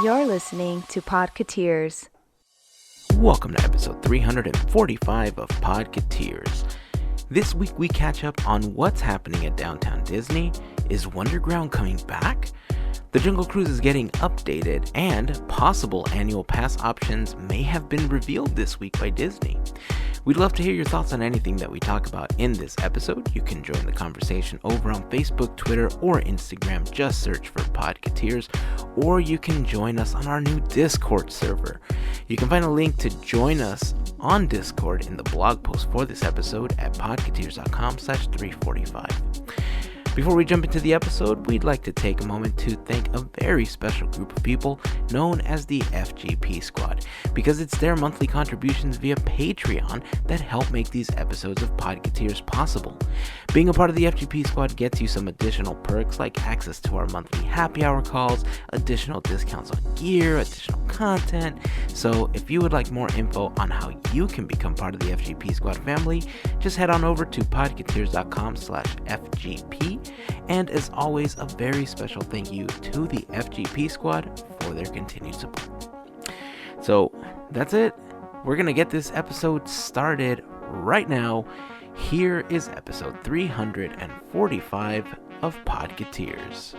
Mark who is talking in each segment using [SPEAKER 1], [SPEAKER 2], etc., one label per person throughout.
[SPEAKER 1] You're listening to Podketeers.
[SPEAKER 2] Welcome to episode 345 of Podketeers. This week we catch up on what's happening at Downtown Disney. Is Wonderground coming back? The Jungle Cruise is getting updated, and possible annual pass options may have been revealed this week by Disney. We'd love to hear your thoughts on anything that we talk about in this episode. You can join the conversation over on Facebook, Twitter, or Instagram. Just search for Podketeers, or you can join us on our new Discord server. You can find a link to join us on Discord in the blog post for this episode at podketeers.com/345. Before we jump into the episode, we'd like to take a moment to thank a very special group of people known as the FGP Squad, because it's their monthly contributions via Patreon that help make these episodes of Podketeers possible. Being a part of the FGP Squad gets you some additional perks like access to our monthly happy hour calls, additional discounts on gear, additional content. So if you would like more info on how you can become part of the FGP Squad family, just head on over to podketeers.com/FGP. And as always, a very special thank you to the FGP Squad for their continued support. So that's it. We're going to get this episode started right now. Here is episode 345 of Podketeers.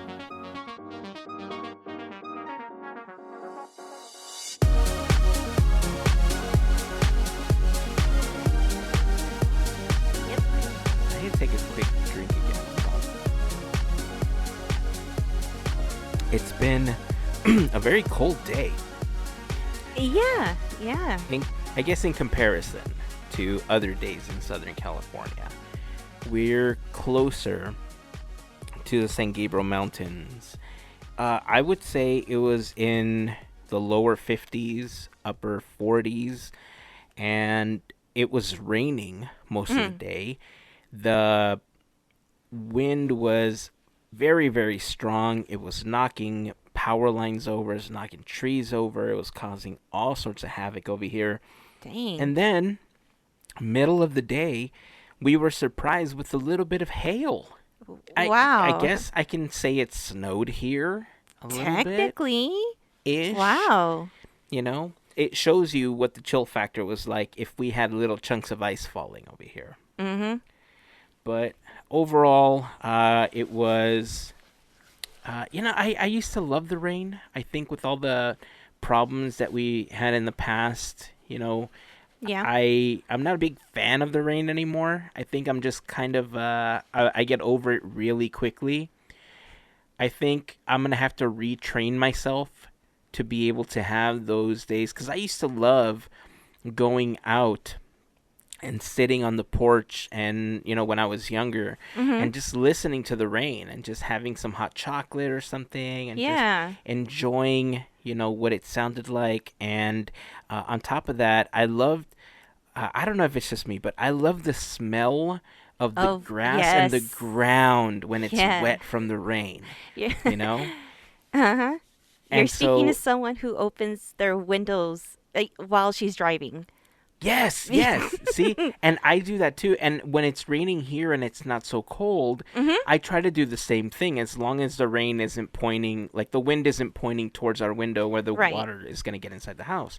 [SPEAKER 2] I need to take a quick drink again. It's been a very cold day.
[SPEAKER 1] Yeah.
[SPEAKER 2] I guess in comparison to other days in Southern California, we're closer to the San Gabriel Mountains. I would say it was in the lower 50s, upper 40s, and it was raining most of the day. The wind was very, very strong. It was knocking power lines over, it was knocking trees over, it was causing all sorts of havoc over here.
[SPEAKER 1] Dang.
[SPEAKER 2] And then, middle of the day, we were surprised with a little bit of hail.
[SPEAKER 1] Wow.
[SPEAKER 2] I guess I can say it snowed here a little bit.
[SPEAKER 1] Technically.
[SPEAKER 2] Ish.
[SPEAKER 1] Wow.
[SPEAKER 2] You know, it shows you what the chill factor was like if we had little chunks of ice falling over here.
[SPEAKER 1] Mm-hmm.
[SPEAKER 2] But overall, it was, I used to love the rain. I think with all the problems that we had in the past,
[SPEAKER 1] Yeah.
[SPEAKER 2] I'm not a big fan of the rain anymore. I think I'm just kind of, I get over it really quickly. I think I'm going to have to retrain myself to be able to have those days, because I used to love going out and sitting on the porch and, when I was younger, and just listening to the rain and just having some hot chocolate or something and just enjoying, what it sounded like. And on top of that, I loved, I don't know if it's just me, but I love the smell of the grass and the ground when it's wet from the rain,
[SPEAKER 1] Uh-huh.
[SPEAKER 2] And
[SPEAKER 1] You're speaking to someone who opens their windows while she's driving.
[SPEAKER 2] Yes. See, and I do that too. And when it's raining here and it's not so cold, I try to do the same thing, as long as the rain isn't pointing, like the wind isn't pointing towards our window where the water is going to get inside the house.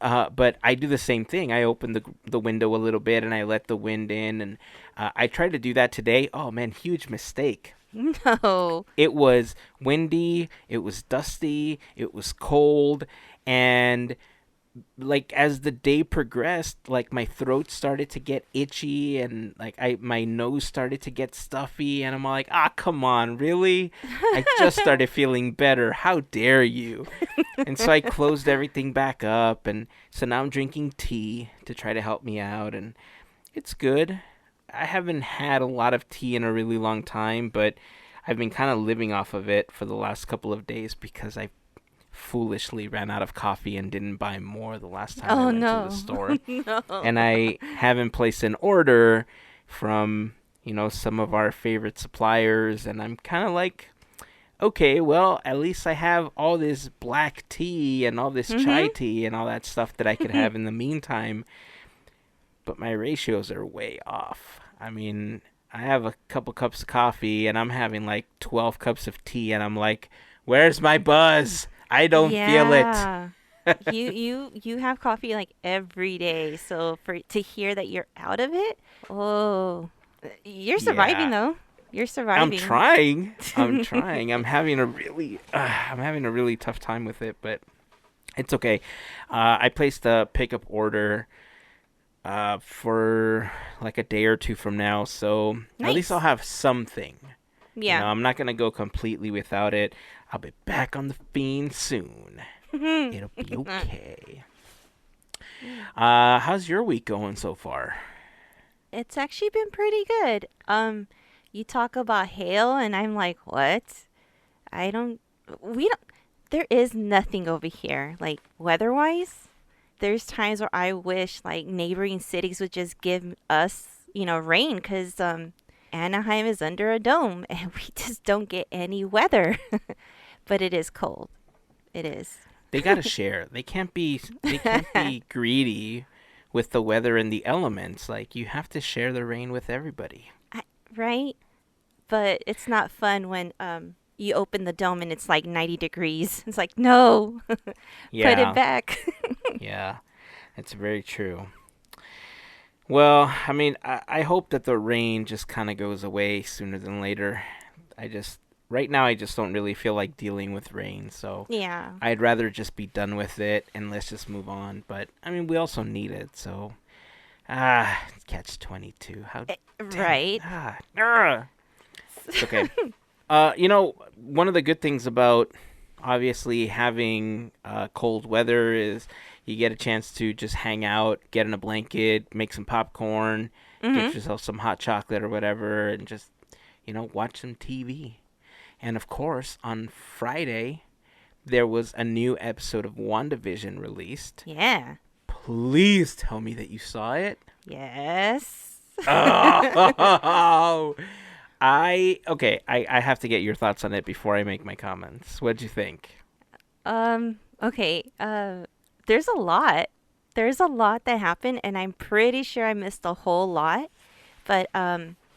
[SPEAKER 2] But I do the same thing. I open the window a little bit and I let the wind in. And I tried to do that today. Oh, man, huge mistake.
[SPEAKER 1] No.
[SPEAKER 2] It was windy. It was dusty. It was cold. And like as the day progressed, like my throat started to get itchy and like my nose started to get stuffy, and I'm like, come on, really? I just started feeling better. How dare you? And so I closed everything back up, and so now I'm drinking tea to try to help me out, and it's good. I haven't had a lot of tea in a really long time, but I've been kind of living off of it for the last couple of days because I foolishly ran out of coffee and didn't buy more the last time I went to the store.
[SPEAKER 1] No.
[SPEAKER 2] And I haven't placed an order from, some of our favorite suppliers, and I'm kind of like, okay, well, at least I have all this black tea and all this chai tea and all that stuff that I could have in the meantime. But my ratios are way off. I mean, I have a couple cups of coffee and I'm having like 12 cups of tea, and I'm like, where's my buzz? I don't feel it.
[SPEAKER 1] Yeah. You have coffee like every day. So for to hear that you're out of it, oh, you're surviving
[SPEAKER 2] Yeah.
[SPEAKER 1] though. You're
[SPEAKER 2] I'm
[SPEAKER 1] surviving.
[SPEAKER 2] trying. I'm trying. I'm having a really tough time with it, but it's okay. I placed a pickup order for like a day or two from now, so at least I'll
[SPEAKER 1] Nice.
[SPEAKER 2] have something. You know,
[SPEAKER 1] Yeah.
[SPEAKER 2] I'm not gonna go completely without it. I'll be back on the fiend soon. It'll be okay. How's your week going so far?
[SPEAKER 1] It's actually been pretty good. You talk about hail, and I'm like, what? I don't. We don't. There is nothing over here, like weather-wise. There's times where I wish like neighboring cities would just give us, rain, because Anaheim is under a dome, and we just don't get any weather. But it is cold. It is.
[SPEAKER 2] They gotta share. They can't be greedy with the weather and the elements. Like you have to share the rain with everybody.
[SPEAKER 1] I, right? But it's not fun when you open the dome and it's like 90 degrees. It's like, no, put it
[SPEAKER 2] Yeah,
[SPEAKER 1] back.
[SPEAKER 2] yeah, it's very true. Well, I mean, I hope that the rain just kind of goes away sooner than later. I just right now I just don't really feel like dealing with rain, so
[SPEAKER 1] Yeah.
[SPEAKER 2] I'd rather just be done with it and let's just move on. But I mean, we also need it, so catch 22. How dang it.
[SPEAKER 1] Right.
[SPEAKER 2] It's okay. One of the good things about obviously having cold weather is you get a chance to just hang out, get in a blanket, make some popcorn, get
[SPEAKER 1] Hmm.
[SPEAKER 2] yourself some hot chocolate or whatever, and just, watch some TV. And of course, on Friday, there was a new episode of WandaVision released.
[SPEAKER 1] Yeah.
[SPEAKER 2] Please tell me that you saw it.
[SPEAKER 1] Yes.
[SPEAKER 2] Oh, I have to get your thoughts on it before I make my comments. What'd you think?
[SPEAKER 1] Okay. There's a lot. There's a lot that happened, and I'm pretty sure I missed a whole lot. But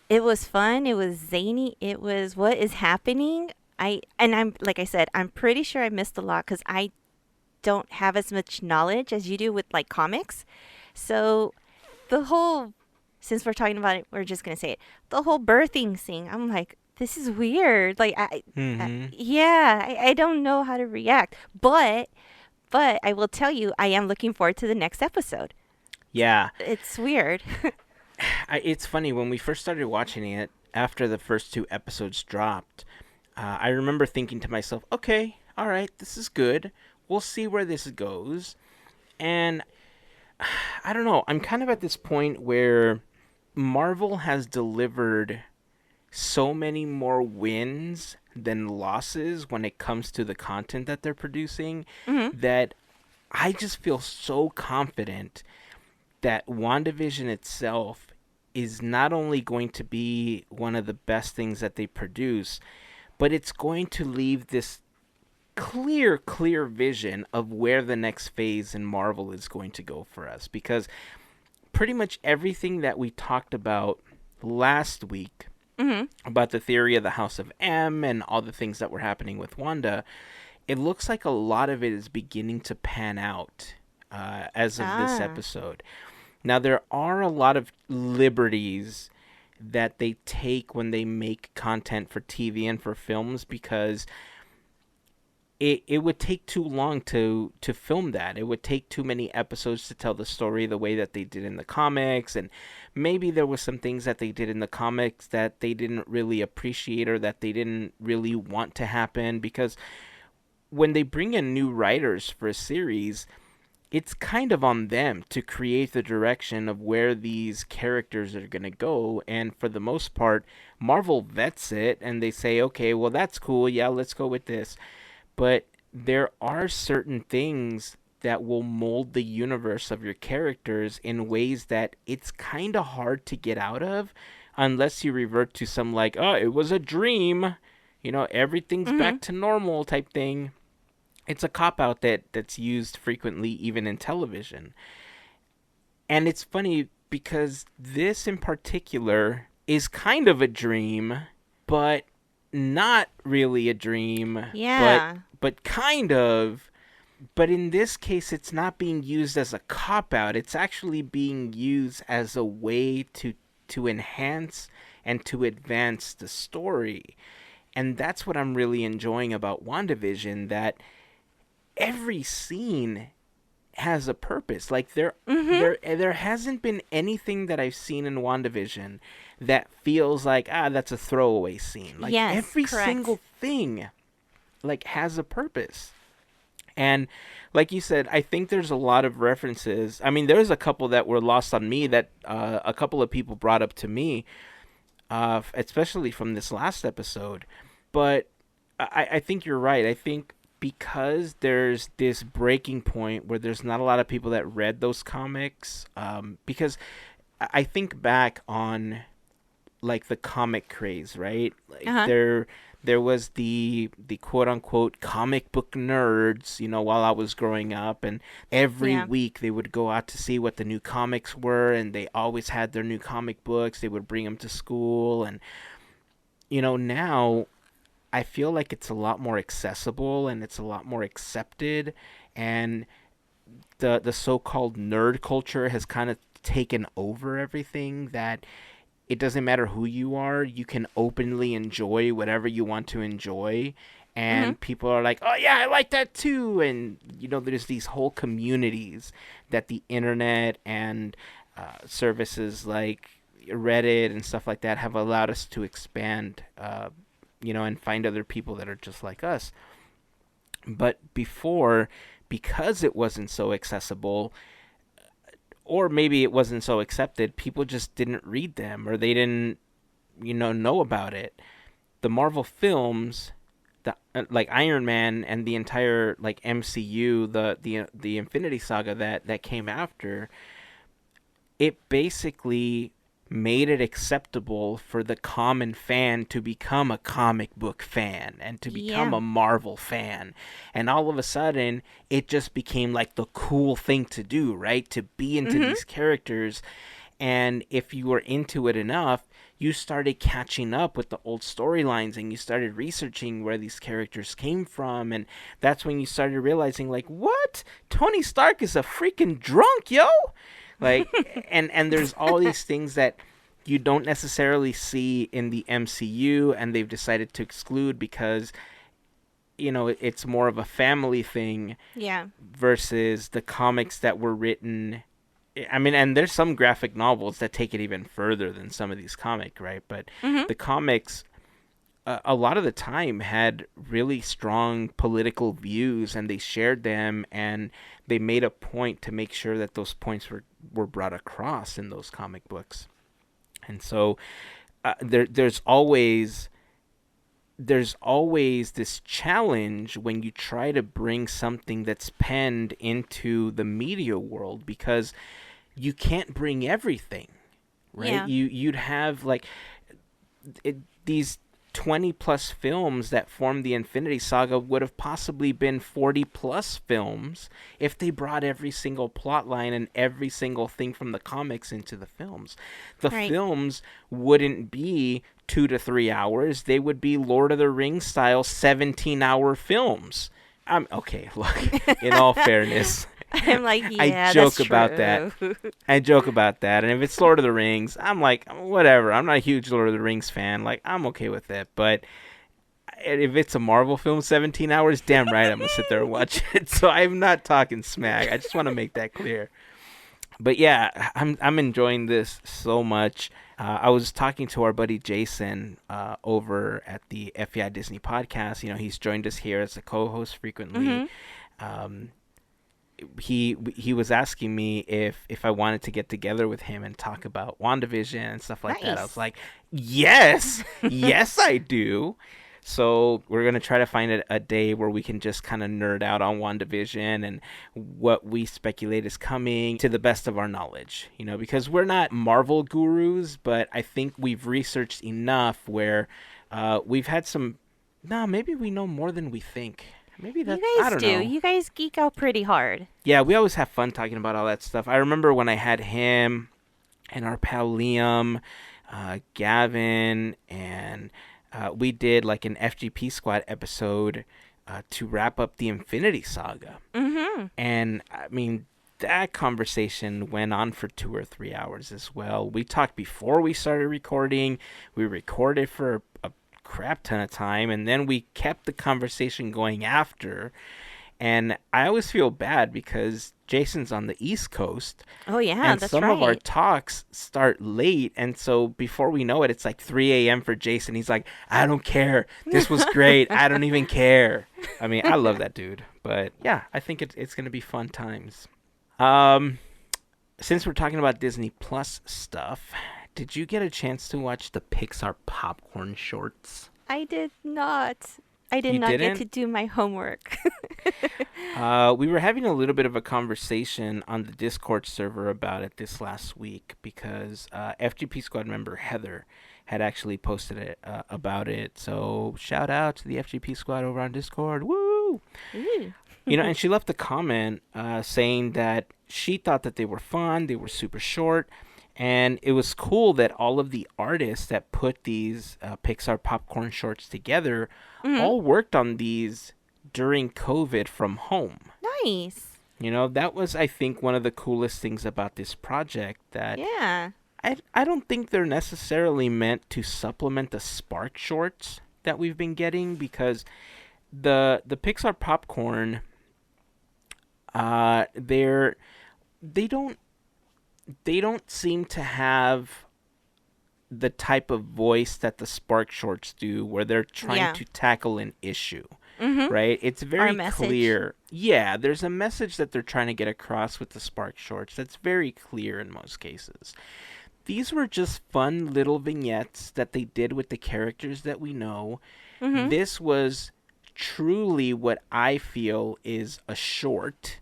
[SPEAKER 1] it was fun. It was zany. It was what is happening. I'm like I said, I'm pretty sure I missed a lot because I don't have as much knowledge as you do with like comics. So the whole, since we're talking about it, we're just gonna say it. The whole birthing thing. I'm like, this is weird. Like
[SPEAKER 2] Mm-hmm.
[SPEAKER 1] yeah, I don't know how to react. But I will tell you, I am looking forward to the next episode.
[SPEAKER 2] Yeah,
[SPEAKER 1] It's weird.
[SPEAKER 2] it's funny when we first started watching it after the first two episodes dropped. I remember thinking to myself, "Okay, all right, this is good. We'll see where this goes." And I don't know. I'm kind of at this point where Marvel has delivered so many more wins than losses when it comes to the content that they're producing
[SPEAKER 1] Hmm.
[SPEAKER 2] that I just feel so confident that WandaVision itself is not only going to be one of the best things that they produce, but it's going to leave this clear vision of where the next phase in Marvel is going to go for us. Because pretty much everything that we talked about last week
[SPEAKER 1] Hmm.
[SPEAKER 2] about the theory of the House of M and all the things that were happening with Wanda, it looks like a lot of it is beginning to pan out as of this
[SPEAKER 1] Ah.
[SPEAKER 2] episode. Now, there are a lot of liberties that they take when they make content for TV and for films because it would take too long to film that. It would take too many episodes to tell the story the way that they did in the comics, and maybe there was some things that they did in the comics that they didn't really appreciate or that they didn't really want to happen because when they bring in new writers for a series, it's kind of on them to create the direction of where these characters are going to go. And for the most part, Marvel vets it and they say, okay, well, that's cool. Yeah, let's go with this. But there are certain things that will mold the universe of your characters in ways that it's kind of hard to get out of unless you revert to some like, oh, it was a dream, everything's
[SPEAKER 1] Hmm.
[SPEAKER 2] back to normal type thing. It's a cop out that's used frequently even in television. And it's funny because this in particular is kind of a dream, but not really a dream, but
[SPEAKER 1] Yeah.
[SPEAKER 2] but kind of. But in this case, it's not being used as a cop out. It's actually being used as a way to enhance and to advance the story. And that's what I'm really enjoying about WandaVision, that every scene has a purpose. Like
[SPEAKER 1] Mhm.
[SPEAKER 2] there hasn't been anything that I've seen in WandaVision that feels like that's a throwaway scene. Like
[SPEAKER 1] Yes,
[SPEAKER 2] every
[SPEAKER 1] correct.
[SPEAKER 2] single thing like has a purpose. And like you said, I think there's a lot of references. I mean, there's a couple that were lost on me that a couple of people brought up to me, especially from this last episode. But I think you're right. I think because there's this breaking point where there's not a lot of people that read those comics, because I think back on like the comic craze, right?
[SPEAKER 1] Uh
[SPEAKER 2] Like
[SPEAKER 1] huh.
[SPEAKER 2] there was the quote unquote comic book nerds, while I was growing up, and every
[SPEAKER 1] Yeah.
[SPEAKER 2] week they would go out to see what the new comics were, and they always had their new comic books. They would bring them to school, and now I feel like it's a lot more accessible and it's a lot more accepted, and the so-called nerd culture has kind of taken over everything, that it doesn't matter who you are, you can openly enjoy whatever you want to enjoy.
[SPEAKER 1] Mhm.
[SPEAKER 2] And people are like, oh, yeah, I like that too. And, there's these whole communities that the internet and services like Reddit and stuff like that have allowed us to expand, and find other people that are just like us. But before, because it wasn't so accessible, or maybe it wasn't so accepted, people just didn't read them, or they didn't know about it. The Marvel films, the like Iron Man and the entire like MCU, the Infinity Saga that came after, it basically made it acceptable for the common fan to become a comic book fan and to become
[SPEAKER 1] Yeah.
[SPEAKER 2] a Marvel fan. And all of a sudden, it just became like the cool thing to do, right? To be into
[SPEAKER 1] Mhm.
[SPEAKER 2] these characters. And if you were into it enough, you started catching up with the old storylines and you started researching where these characters came from. And that's when you started realizing, like, what? Tony Stark is a freaking drunk, yo! Like, and there's all these things that you don't necessarily see in the MCU, and they've decided to exclude because it's more of a family thing
[SPEAKER 1] Yeah.
[SPEAKER 2] versus the comics that were written. I mean, and there's some graphic novels that take it even further than some of these comic, right? But
[SPEAKER 1] Mhm.
[SPEAKER 2] the comics, a lot of the time, had really strong political views, and they shared them, and they made a point to make sure that those points were brought across in those comic books. And so there's always this challenge when you try to bring something that's penned into the media world, because you can't bring everything, right?
[SPEAKER 1] Yeah.
[SPEAKER 2] You'd have like these 20 plus films that form the Infinity Saga would have possibly been 40 plus films if they brought every single plot line and every single thing from the comics into the films. The
[SPEAKER 1] Right.
[SPEAKER 2] films wouldn't be 2 to 3 hours, they would be Lord of the Rings style 17-hour films. Okay, look, in all fairness,
[SPEAKER 1] I'm like,
[SPEAKER 2] I
[SPEAKER 1] yeah, that's
[SPEAKER 2] joke about that.
[SPEAKER 1] true.
[SPEAKER 2] I joke about that. And if it's Lord of the Rings, I'm like, whatever. I'm not a huge Lord of the Rings fan. Like, I'm okay with it. But if it's a Marvel film, 17 hours, damn right, I'm going to sit there and watch it. So I'm not talking smack. I just want to make that clear. But yeah, I'm enjoying this so much. I was talking to our buddy Jason over at the FBI Disney podcast. He's joined us here as a co-host frequently.
[SPEAKER 1] Mhm.
[SPEAKER 2] Um, he was asking me if I wanted to get together with him and talk about WandaVision and stuff like that. I was
[SPEAKER 1] Nice.
[SPEAKER 2] like, yes, yes, I do. So we're gonna try to find a day where we can just kind of nerd out on WandaVision and what we speculate is coming to the best of our knowledge. Because we're not Marvel gurus, but I think we've researched enough where we've had some. No, maybe we know more than we think. Maybe
[SPEAKER 1] You
[SPEAKER 2] that's, I
[SPEAKER 1] guys
[SPEAKER 2] don't
[SPEAKER 1] do.
[SPEAKER 2] know.
[SPEAKER 1] You guys geek out pretty hard.
[SPEAKER 2] Yeah, we always have fun talking about all that stuff. I remember when I had him and our pal Liam, Gavin, and we did like an FGP Squad episode to wrap up the Infinity Saga.
[SPEAKER 1] Mm-hmm.
[SPEAKER 2] And I mean, that conversation went on for 2 or 3 hours as well. We talked before we started recording. We recorded for a crap ton of time, and then we kept the conversation going after. And I always feel bad because Jason's on the East Coast,
[SPEAKER 1] Oh yeah,
[SPEAKER 2] and
[SPEAKER 1] that's
[SPEAKER 2] some of our
[SPEAKER 1] right.
[SPEAKER 2] talks start late. And so before we know it, it's like 3 a.m. for Jason. He's like, I don't care. This was great. I don't even care. I mean, I love that dude. But yeah, I think it's going to be fun times. Um, since we're talking about Disney Plus stuff, did you get a chance to watch the Pixar popcorn shorts?
[SPEAKER 1] I did not. I did
[SPEAKER 2] You
[SPEAKER 1] not get
[SPEAKER 2] didn't?
[SPEAKER 1] to do my homework.
[SPEAKER 2] We were having a little bit of a conversation on the Discord server about it this last week because FGP Squad member Heather had actually posted it about it. So shout out to the FGP Squad over on Discord. Woo!
[SPEAKER 1] Ooh.
[SPEAKER 2] And she left a comment saying that she thought that they were fun, they were super short, and it was cool that all of the artists that put these Pixar popcorn shorts together
[SPEAKER 1] Mm-hmm.
[SPEAKER 2] all worked on these during COVID from home.
[SPEAKER 1] Nice.
[SPEAKER 2] That was, I think, one of the coolest things about this project that
[SPEAKER 1] Yeah.
[SPEAKER 2] I don't think they're necessarily meant to supplement the Spark shorts that we've been getting because the Pixar popcorn they're they don't they don't seem to have the type of voice that the Spark shorts do where they're trying
[SPEAKER 1] Yeah.
[SPEAKER 2] to tackle an issue,
[SPEAKER 1] Mm-hmm.
[SPEAKER 2] right? It's
[SPEAKER 1] Our
[SPEAKER 2] very
[SPEAKER 1] message.
[SPEAKER 2] clear. Yeah, there's a message that they're trying to get across with the Spark shorts that's very clear in most cases. These were just fun little vignettes that they did with the characters that we know.
[SPEAKER 1] Mm-hmm.
[SPEAKER 2] This was truly what I feel is a short,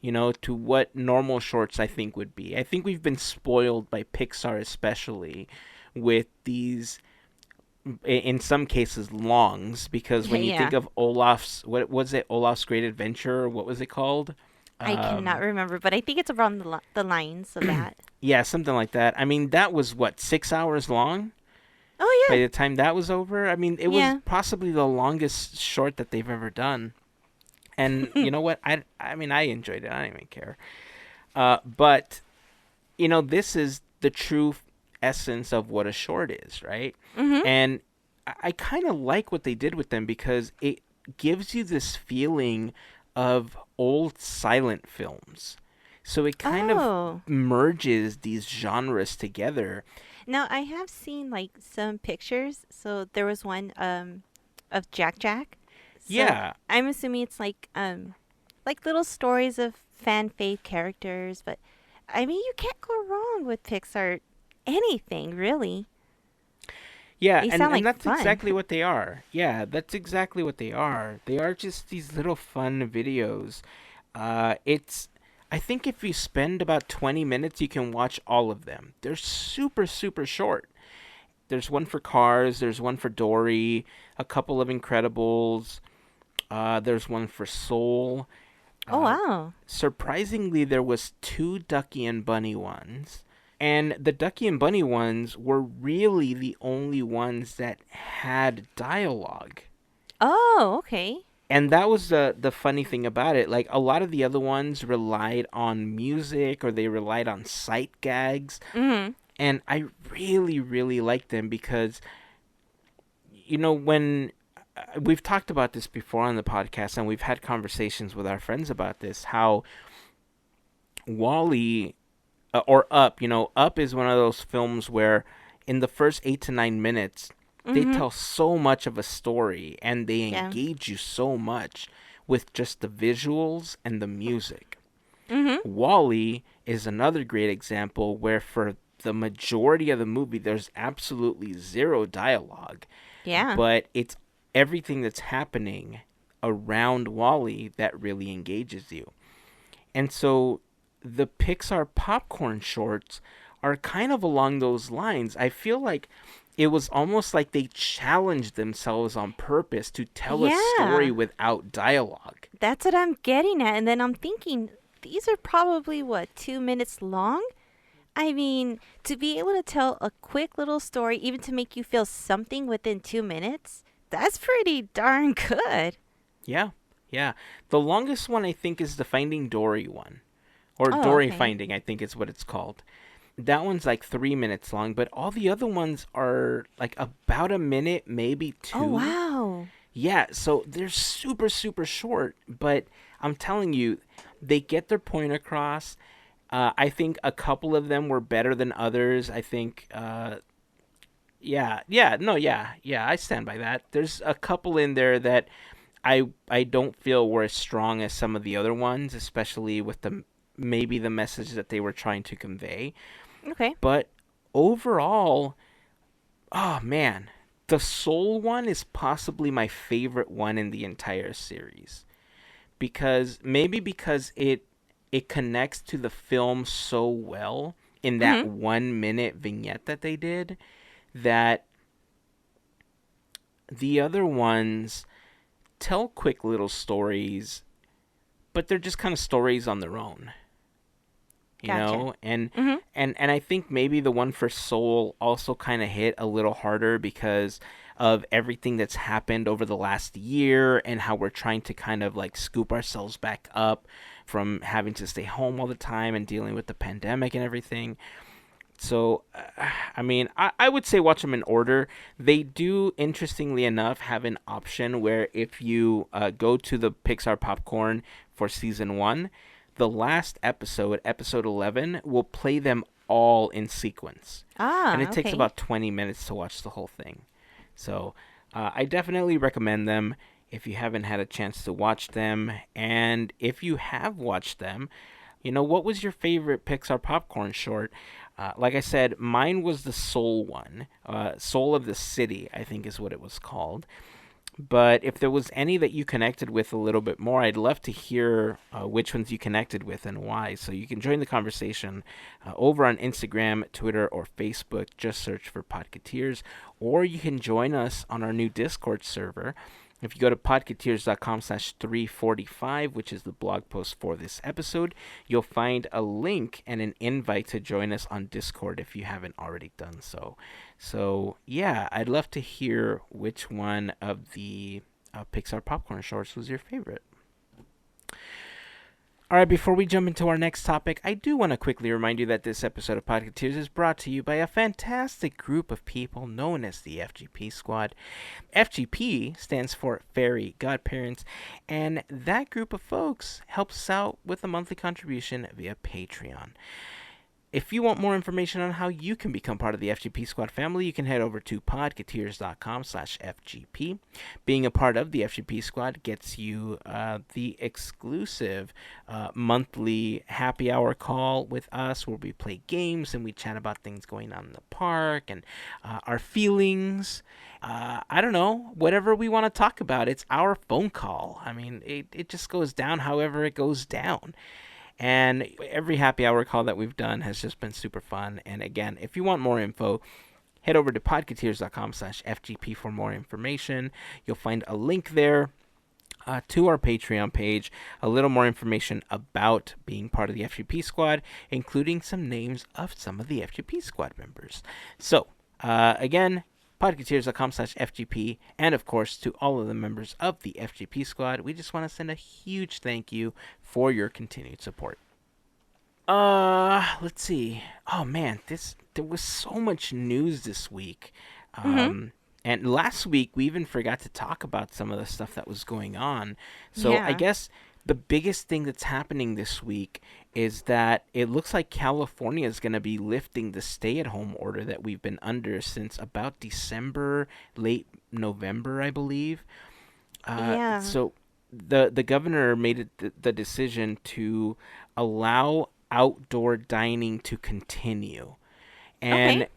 [SPEAKER 2] to what normal shorts I think would be. I think we've been spoiled by Pixar, especially with these, in some cases, longs, because when you think
[SPEAKER 1] Yeah.
[SPEAKER 2] of Olaf's, what was it, Olaf's Great Adventure, what was it called?
[SPEAKER 1] I cannot
[SPEAKER 2] Um,
[SPEAKER 1] remember, but I think it's around the lines of that.
[SPEAKER 2] yeah, something like that. I mean, that was what, 6 hours long?
[SPEAKER 1] Oh
[SPEAKER 2] By
[SPEAKER 1] yeah.
[SPEAKER 2] the time that was over, I mean, it was
[SPEAKER 1] Yeah.
[SPEAKER 2] possibly the longest short that they've ever done. And you know what? I mean, I enjoyed it. I don't even care. But this is the true essence of what a short is, right?
[SPEAKER 1] Mm-hmm.
[SPEAKER 2] And I kind of like what they did with them because it gives you this feeling of old silent films. So it kind of
[SPEAKER 1] Oh.
[SPEAKER 2] merges these genres together.
[SPEAKER 1] Now I have seen like some pictures. So there was one of Jack Jack. So
[SPEAKER 2] Yeah.
[SPEAKER 1] I'm assuming it's like little stories of fan faith characters, but I mean you can't go wrong with Pixar anything, really.
[SPEAKER 2] Yeah,
[SPEAKER 1] They
[SPEAKER 2] and,
[SPEAKER 1] sound
[SPEAKER 2] and
[SPEAKER 1] like
[SPEAKER 2] that's
[SPEAKER 1] fun.
[SPEAKER 2] exactly what they are. Yeah, that's exactly what they are. They are just these little fun videos. It's I think if you spend about 20 minutes, you can watch all of them. They're super, super short. There's one for Cars, there's one for Dory, a couple of Incredibles, there's one for Soul.
[SPEAKER 1] Oh
[SPEAKER 2] Uh,
[SPEAKER 1] wow.
[SPEAKER 2] Surprisingly, there was two Ducky and Bunny ones. And the Ducky and Bunny ones were really the only ones that had dialogue.
[SPEAKER 1] Oh, okay.
[SPEAKER 2] And that was the funny thing about it. Like a lot of the other ones relied on music or they relied on sight gags.
[SPEAKER 1] Mhm.
[SPEAKER 2] And I really, really liked them because, when we've talked about this before on the podcast and we've had conversations with our friends about this, how Wally or Up, Up is one of those films where in the first 8 to 9 minutes, they
[SPEAKER 1] Mhm.
[SPEAKER 2] tell so much of a story and they
[SPEAKER 1] Yeah.
[SPEAKER 2] engage you so much with just the visuals and the music.
[SPEAKER 1] Mhm.
[SPEAKER 2] Wally is another great example where for the majority of the movie there's absolutely zero dialogue,
[SPEAKER 1] Yeah.
[SPEAKER 2] but it's everything that's happening around Wally that really engages you. And so the Pixar popcorn shorts are kind of along those lines. I feel like it was almost like they challenged themselves on purpose to tell a story
[SPEAKER 1] Yeah.
[SPEAKER 2] without dialogue.
[SPEAKER 1] That's what I'm getting at. And then I'm thinking, these are probably, what, 2 minutes long? I mean, to be able to tell a quick little story, even to make you feel something within 2 minutes, that's pretty darn good.
[SPEAKER 2] Yeah, yeah. The longest one I think is the Finding Dory one, or
[SPEAKER 1] Oh,
[SPEAKER 2] Dory
[SPEAKER 1] okay.
[SPEAKER 2] Finding, I think is what it's called. That one's like 3 minutes long, but all the other ones are like about a minute, maybe
[SPEAKER 1] Oh,
[SPEAKER 2] two.
[SPEAKER 1] wow.
[SPEAKER 2] Yeah, so they're super, super short, but I'm telling you, they get their point across. I think a couple of them were better than others. I think, yeah, yeah, no, yeah, yeah, I stand by that. There's a couple in there that I don't feel were as strong as some of the other ones, especially with the maybe the message that they were trying to convey.
[SPEAKER 1] Okay.
[SPEAKER 2] But overall, oh man, the Soul one is possibly my favorite one in the entire series because maybe because it connects to the film so well in that
[SPEAKER 1] Mhm.
[SPEAKER 2] 1 minute vignette that they did that the other ones tell quick little stories, but they're just kind of stories on their own, you
[SPEAKER 1] Gotcha.
[SPEAKER 2] know? And
[SPEAKER 1] Mhm.
[SPEAKER 2] and I think maybe the one for Soul also kind of hit a little harder because of everything that's happened over the last year and how we're trying to kind of like scoop ourselves back up from having to stay home all the time and dealing with the pandemic and everything. So, I mean, I would say watch them in order. They do, interestingly enough, have an option where if you go to the Pixar Popcorn for season one, the last episode, episode 11, will play them all in sequence. And
[SPEAKER 1] Ah,
[SPEAKER 2] it takes
[SPEAKER 1] okay.
[SPEAKER 2] about 20 minutes to watch the whole thing. So, I definitely recommend them if you haven't had a chance to watch them. And if you have watched them, what was your favorite Pixar popcorn short? Like I said, mine was the Soul one. Soul of the City, I think is what it was called. But if there was any that you connected with a little bit more, I'd love to hear which ones you connected with and why. So you can join the conversation over on Instagram, Twitter, or Facebook. Just search for Podketeers. Or you can join us on our new Discord server. If you go to podketeers.com/345, which is the blog post for this episode, you'll find a link and an invite to join us on Discord if you haven't already done so. So, yeah, I'd love to hear which one of the Pixar popcorn shorts was your favorite. All right, before we jump into our next topic, I do want to quickly remind you that this episode of Podketeers is brought to you by a fantastic group of people known as the FGP Squad. FGP stands for Fairy Godparents, and that group of folks helps us out with a monthly contribution via Patreon. If you want more information on how you can become part of the FGP Squad family, you can head over to podketeers.com/FGP. Being a part of the FGP Squad gets you the exclusive monthly happy hour call with us where we play games and we chat about things going on in the park and our feelings. I don't know, whatever we want to talk about. It's our phone call. I mean, it just goes down however it goes down. And every happy hour call that we've done has just been super fun. And again, if you want more info, head over to podketeers.com/FGP for more information. You'll find a link there to our Patreon page, a little more information about being part of the FGP Squad, including some names of some of the FGP Squad members. So, again, podketeers.com/FGP, and of course to all of the members of the FGP Squad, we just want to send a huge thank you for your continued support. Let's see. Oh man, there was so much news this week.
[SPEAKER 1] Mhm.
[SPEAKER 2] And last week we even forgot to talk about some of the stuff that was going on. So I
[SPEAKER 1] Yeah.
[SPEAKER 2] guess the biggest thing that's happening this week is that it looks like California is going to be lifting the stay-at-home order that we've been under since about December, late November, I believe.
[SPEAKER 1] Yeah.
[SPEAKER 2] So the governor made the decision to allow outdoor dining to continue,
[SPEAKER 1] Okay.
[SPEAKER 2] and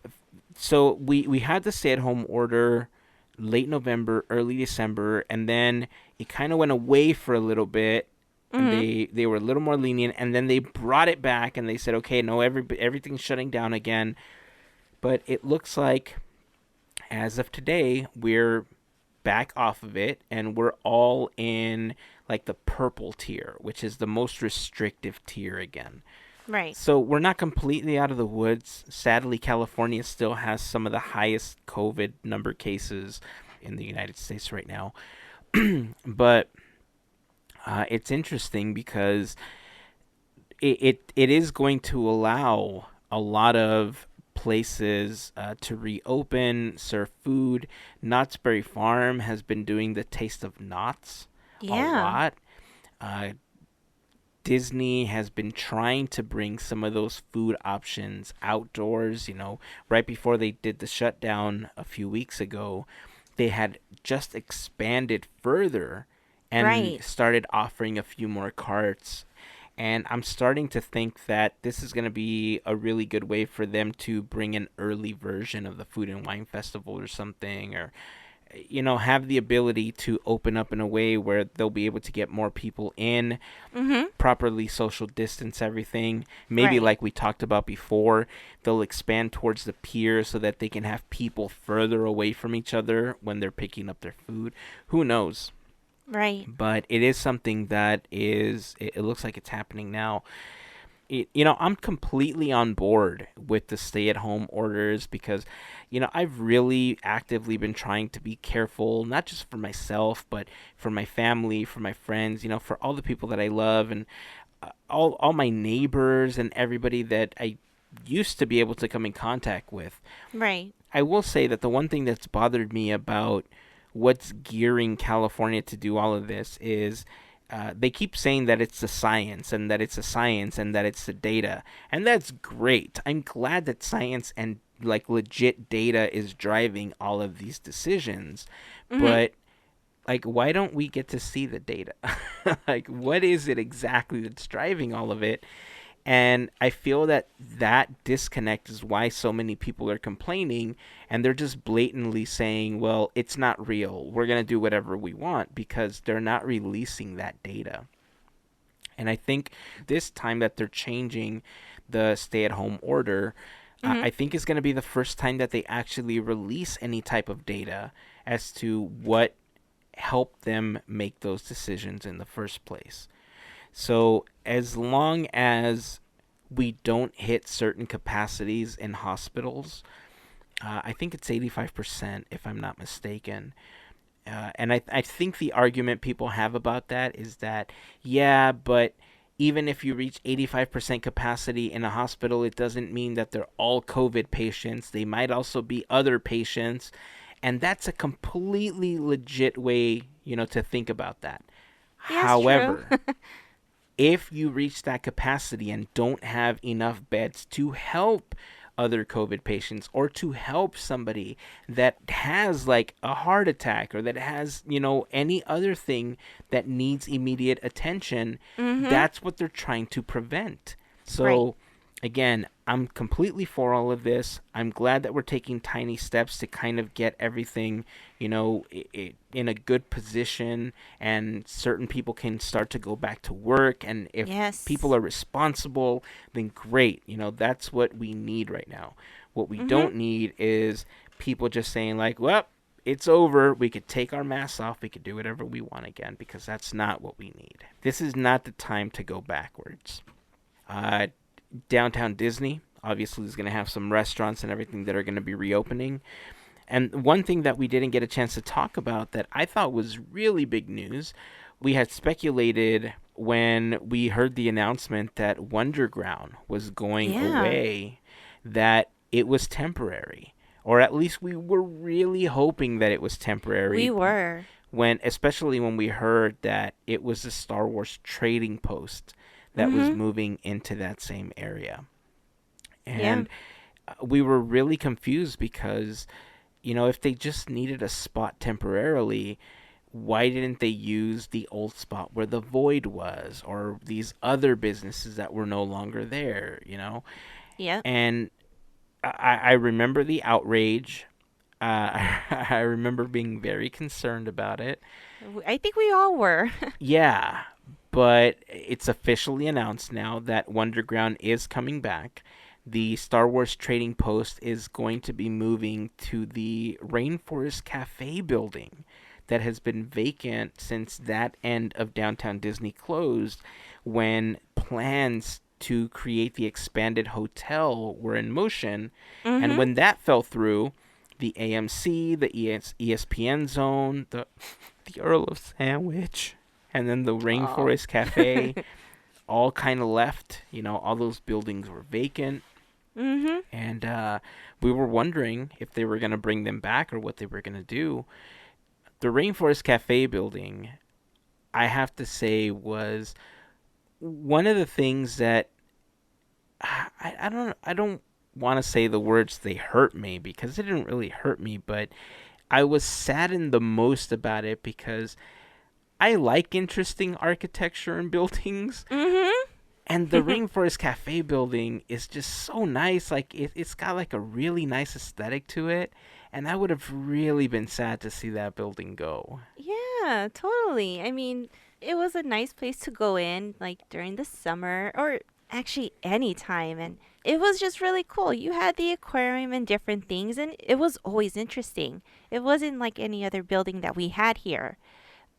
[SPEAKER 2] so we had the stay at home order late November, early December, and then it kind of went away for a little bit. And
[SPEAKER 1] Mhm.
[SPEAKER 2] they were a little more lenient, and then they brought it back, and they said, okay, no, everything's shutting down again. But it looks like as of today, we're back off of it and we're all in like the purple tier, which is the most restrictive tier again.
[SPEAKER 1] Right.
[SPEAKER 2] So we're not completely out of the woods. Sadly, California still has some of the highest COVID number cases in the United States right now. But It's interesting because it is going to allow a lot of places to reopen, serve food. Knott's Berry Farm has been doing the Taste of Knott's a
[SPEAKER 1] Yeah.
[SPEAKER 2] lot. Uh, Disney has been trying to bring some of those food options outdoors. Right before they did the shutdown a few weeks ago, they had just expanded further and
[SPEAKER 1] Right.
[SPEAKER 2] started offering a few more carts. And I'm starting to think that this is going to be a really good way for them to bring an early version of the Food and Wine Festival or something, or have the ability to open up in a way where they'll be able to get more people in,
[SPEAKER 1] Mhm.
[SPEAKER 2] properly social distance everything. Maybe
[SPEAKER 1] Right.
[SPEAKER 2] like we talked about before, they'll expand towards the pier so that they can have people further away from each other when they're picking up their food. Who knows?
[SPEAKER 1] Right.
[SPEAKER 2] But it is something that it looks like it's happening now. I'm completely on board with the stay-at-home orders because, I've really actively been trying to be careful, not just for myself, but for my family, for my friends, for all the people that I love, and all my neighbors and everybody that I used to be able to come in contact with.
[SPEAKER 1] Right.
[SPEAKER 2] I will say that the one thing that's bothered me about what's gearing California to do all of this is they keep saying that it's the science and that it's the science and that it's the data. And that's great. I'm glad that science and like legit data is driving all of these decisions.
[SPEAKER 1] Mhm.
[SPEAKER 2] But like, why don't we get to see the data? Like, what is it exactly that's driving all of it? And I feel that that disconnect is why so many people are complaining, and they're just blatantly saying, well, it's not real. We're going to do whatever we want because they're not releasing that data. And I think this time that they're changing the stay at home order,
[SPEAKER 1] Mhm.
[SPEAKER 2] I think is going to be the first time that they actually release any type of data as to what helped them make those decisions in the first place. So as long as we don't hit certain capacities in hospitals, I think it's 85% if I'm not mistaken. And I think the argument people have about that is that, yeah, but even if you reach 85% capacity in a hospital, it doesn't mean that they're all COVID patients. They might also be other patients. And that's a completely legit way, to think about that.
[SPEAKER 1] Yes, true.
[SPEAKER 2] However, if you reach that capacity and don't have enough beds to help other COVID patients or to help somebody that has like a heart attack or that has, any other thing that needs immediate attention,
[SPEAKER 1] Mhm.
[SPEAKER 2] that's what they're trying to prevent.
[SPEAKER 1] Right.
[SPEAKER 2] So, again, I'm completely for all of this. I'm glad that we're taking tiny steps to kind of get everything, in a good position, and certain people can start to go back to work. And if people
[SPEAKER 1] Yes.
[SPEAKER 2] are responsible, then great. That's what we need right now. What we
[SPEAKER 1] Mhm.
[SPEAKER 2] don't need is people just saying, like, well, it's over. We could take our masks off. We could do whatever we want again, because that's not what we need. This is not the time to go backwards. Uh, Downtown Disney obviously is going to have some restaurants and everything that are going to be reopening. And one thing that we didn't get a chance to talk about that I thought was really big news, we had speculated when we heard the announcement that Wonderground was going
[SPEAKER 1] Yeah.
[SPEAKER 2] away that it was temporary. Or at least we were really hoping that it was
[SPEAKER 1] We
[SPEAKER 2] temporary,
[SPEAKER 1] were.
[SPEAKER 2] especially when we heard that it was the Star Wars trading post that was
[SPEAKER 1] Mhm.
[SPEAKER 2] moving into that same area.
[SPEAKER 1] Yeah.
[SPEAKER 2] And we were really confused because, if they just needed a spot temporarily, why didn't they use the old spot where the void was, or these other businesses that were no longer there?
[SPEAKER 1] Yep.
[SPEAKER 2] And I remember the outrage. I remember being very concerned about it.
[SPEAKER 1] I think we all were.
[SPEAKER 2] Yeah, but it's officially announced now that Wonderground is coming back. The Star Wars Trading Post is going to be moving to the Rainforest Cafe building that has been vacant since that end of downtown Disney closed, when plans to create the expanded hotel were in motion. And
[SPEAKER 1] Mhm.
[SPEAKER 2] when that fell through, the AMC, the ESPN zone, the Earl of Sandwich, and then the
[SPEAKER 1] Oh.
[SPEAKER 2] Rainforest Cafe all kind of left. You know, all those buildings were vacant,
[SPEAKER 1] Mhm.
[SPEAKER 2] and we were wondering if they were going to bring them back or what they were going to do. The Rainforest Cafe building, I have to say, was one of the things that I don't want to say the words they hurt me because it didn't really hurt me, but I was saddened the most about it because I like interesting architecture and buildings.
[SPEAKER 1] Mhm.
[SPEAKER 2] And the Rainforest Cafe building is just so nice. Like it's got like a really nice aesthetic to it, and I would have really been sad to see that building go.
[SPEAKER 1] Yeah, totally. I mean, it was a nice place to go in, like during the summer or actually any time. And it was just really cool. You had the aquarium and different things, and it was always interesting. It wasn't like any other building that we had here.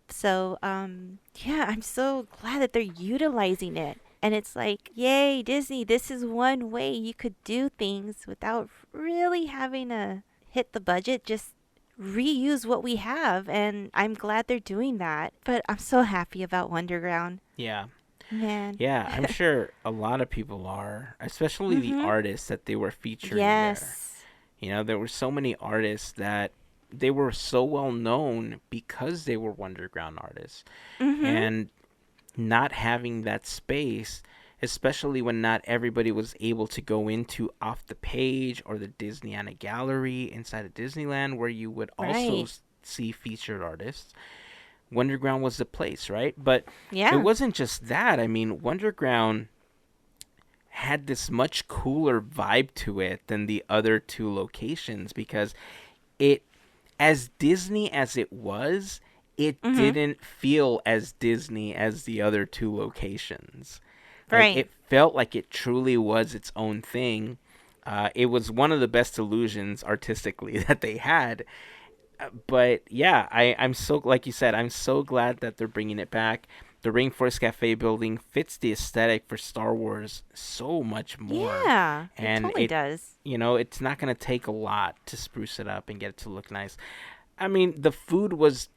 [SPEAKER 1] So, yeah, I'm so glad that they're utilizing it. And it's like, yay, Disney, this is one way you could do things without really having to hit the budget. Just reuse what we have. And I'm glad they're doing that. But I'm so happy about Wonderground.
[SPEAKER 2] Yeah.
[SPEAKER 1] Man.
[SPEAKER 2] Yeah, I'm sure a lot of people are, especially the
[SPEAKER 1] Mm-hmm.
[SPEAKER 2] artists that they were featuring there.
[SPEAKER 1] Yes.
[SPEAKER 2] You know, there were so many artists that they were so well known because they were Wonderground artists.
[SPEAKER 1] Mm-hmm.
[SPEAKER 2] And not having that space, especially when not everybody was able to go into Off the Page or the Disneyana Gallery inside of Disneyland where you would also
[SPEAKER 1] Right.
[SPEAKER 2] see featured artists. Wonderground was the place, right? But it
[SPEAKER 1] Yeah.
[SPEAKER 2] wasn't just that. I mean, Wonderground had this much cooler vibe to it than the other two locations because it, as Disney as it was, it
[SPEAKER 1] Mm-hmm.
[SPEAKER 2] didn't feel as Disney as the other two locations. Like
[SPEAKER 1] Right.
[SPEAKER 2] it felt like it truly was its own thing. It was one of the best illusions artistically that they had. But yeah, I'm so, like you said, I'm so glad that they're bringing it back. The Rainforest Cafe building fits the aesthetic for Star Wars so much more,
[SPEAKER 1] Yeah. It
[SPEAKER 2] and
[SPEAKER 1] totally does.
[SPEAKER 2] it's not gonna take a lot to spruce it up and get it to look nice. I mean, the food was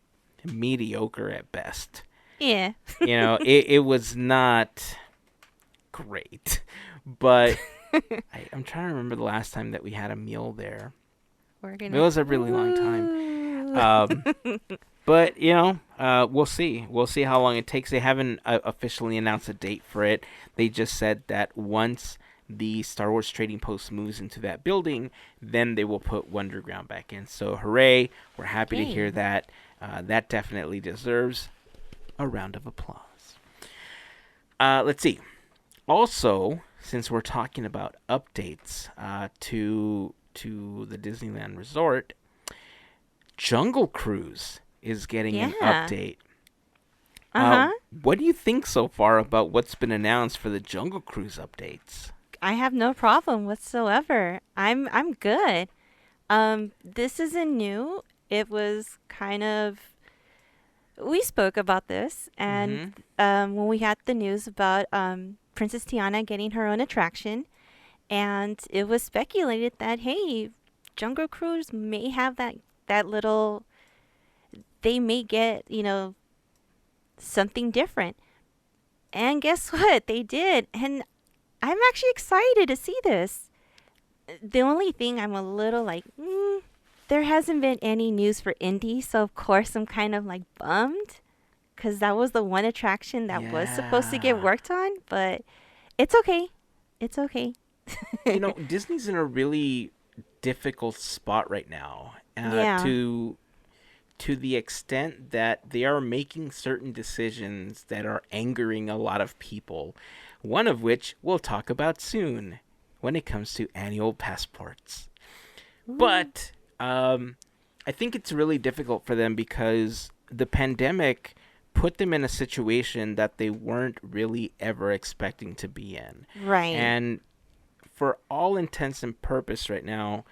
[SPEAKER 2] mediocre at best.
[SPEAKER 1] Yeah.
[SPEAKER 2] It was not great, but I'm trying to remember the last time that we had a meal there.
[SPEAKER 1] We're
[SPEAKER 2] It
[SPEAKER 1] gonna.
[SPEAKER 2] was a really long time.
[SPEAKER 1] Ooh.
[SPEAKER 2] Um, but we'll see. We'll see how long it takes. They haven't officially announced a date for it. They just said that once the Star Wars Trading Post moves into that building, then they will put Wonderground back in. So hooray! We're happy to hear
[SPEAKER 1] Yay.
[SPEAKER 2] that. That definitely deserves a round of applause. Let's see. Also, since we're talking about updates to the Disneyland Resort, Jungle Cruise is getting an
[SPEAKER 1] Yeah.
[SPEAKER 2] update.
[SPEAKER 1] Uh huh.
[SPEAKER 2] What do you think so far about what's been announced for the Jungle Cruise updates?
[SPEAKER 1] I have no problem whatsoever. I'm good. This isn't new. It was kind of we spoke about this, and
[SPEAKER 2] Mm-hmm.
[SPEAKER 1] when we had the news about Princess Tiana getting her own attraction, and it was speculated that hey, Jungle Cruise may have that little. They may get something different. And guess what? They did, and I'm actually excited to see this. The only thing I'm a little like, there hasn't been any news for Indy, so of course I'm kind of like bummed because that was the one attraction that was supposed to get
[SPEAKER 2] Yeah.
[SPEAKER 1] worked on, but it's okay. It's okay.
[SPEAKER 2] Disney's in a really difficult spot right now.
[SPEAKER 1] Yeah.
[SPEAKER 2] To the extent that they are making certain decisions that are angering a lot of people. One of which we'll talk about soon when it comes to annual passports.
[SPEAKER 1] Ooh.
[SPEAKER 2] But I think it's really difficult for them because the pandemic put them in a situation that they weren't really ever expecting to be in.
[SPEAKER 1] Right.
[SPEAKER 2] And for all intents and purpose right now,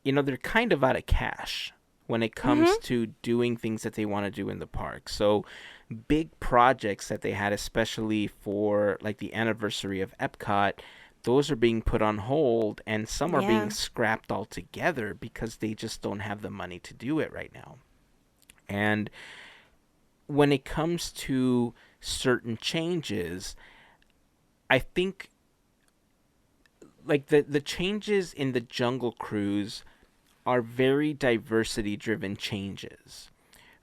[SPEAKER 2] they're kind of out of cash when it comes
[SPEAKER 1] Mhm.
[SPEAKER 2] to doing things that they want to do in the park. So big projects that they had, especially for like the anniversary of Epcot, those are being put on hold and some are being
[SPEAKER 1] Yeah.
[SPEAKER 2] scrapped altogether because they just don't have the money to do it right now. And when it comes to certain changes, I think like the changes in the Jungle Cruise are very diversity driven changes,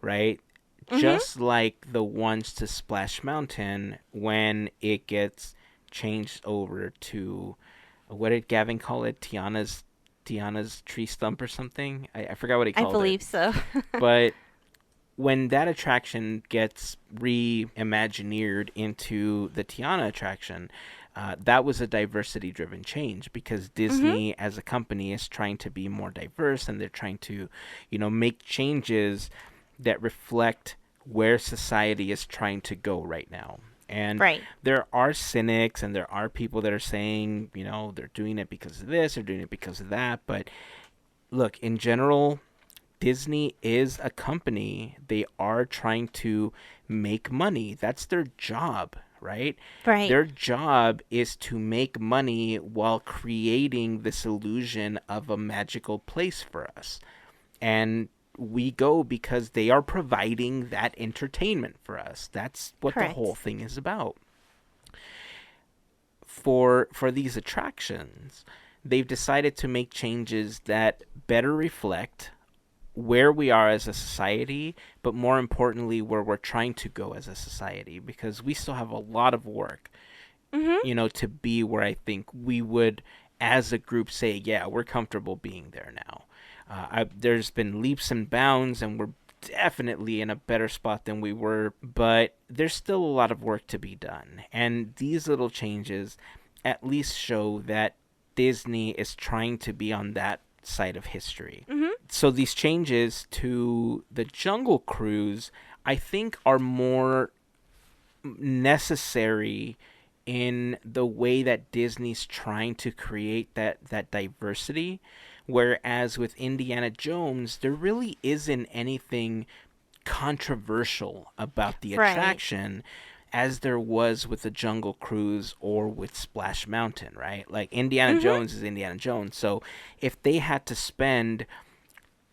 [SPEAKER 2] right?
[SPEAKER 1] Mhm.
[SPEAKER 2] Just like the ones to Splash Mountain when it gets changed over to what did Gavin call it? Tiana's tree stump or something. I forgot what he
[SPEAKER 1] I
[SPEAKER 2] called it.
[SPEAKER 1] believe so.
[SPEAKER 2] But when that attraction gets reimagineered into the Tiana attraction, that was a diversity driven change because
[SPEAKER 1] Mhm.
[SPEAKER 2] Disney as a company is trying to be more diverse and they're trying to, make changes that reflect where society is trying to go right now. And
[SPEAKER 1] Right.
[SPEAKER 2] there are cynics and there are people that are saying, they're doing it because of this, they're doing it because of that. But look, in general, Disney is a company. They are trying to make money. That's their job, right?
[SPEAKER 1] Right.
[SPEAKER 2] Their job is to make money while creating this illusion of a magical place for us. And we go because they are providing that entertainment for us. That's what the whole
[SPEAKER 1] Correct.
[SPEAKER 2] thing is about. For these attractions, they've decided to make changes that better reflect where we are as a society, but more importantly, where we're trying to go as a society, because we still have a lot of work,
[SPEAKER 1] Mhm.
[SPEAKER 2] to be where I think we would, as a group, say, yeah, we're comfortable being there now. There's been leaps and bounds, and we're definitely in a better spot than we were, but there's still a lot of work to be done. And these little changes at least show that Disney is trying to be on that side of history.
[SPEAKER 1] Mhm.
[SPEAKER 2] So these changes to the Jungle Cruise, I think, are more necessary in the way that Disney's trying to create that diversity. Whereas with Indiana Jones, there really isn't anything controversial about the
[SPEAKER 1] Right.
[SPEAKER 2] attraction as there was with the Jungle Cruise or with Splash Mountain, right? Like Indiana
[SPEAKER 1] Mhm.
[SPEAKER 2] Jones is Indiana Jones. So if they had to spend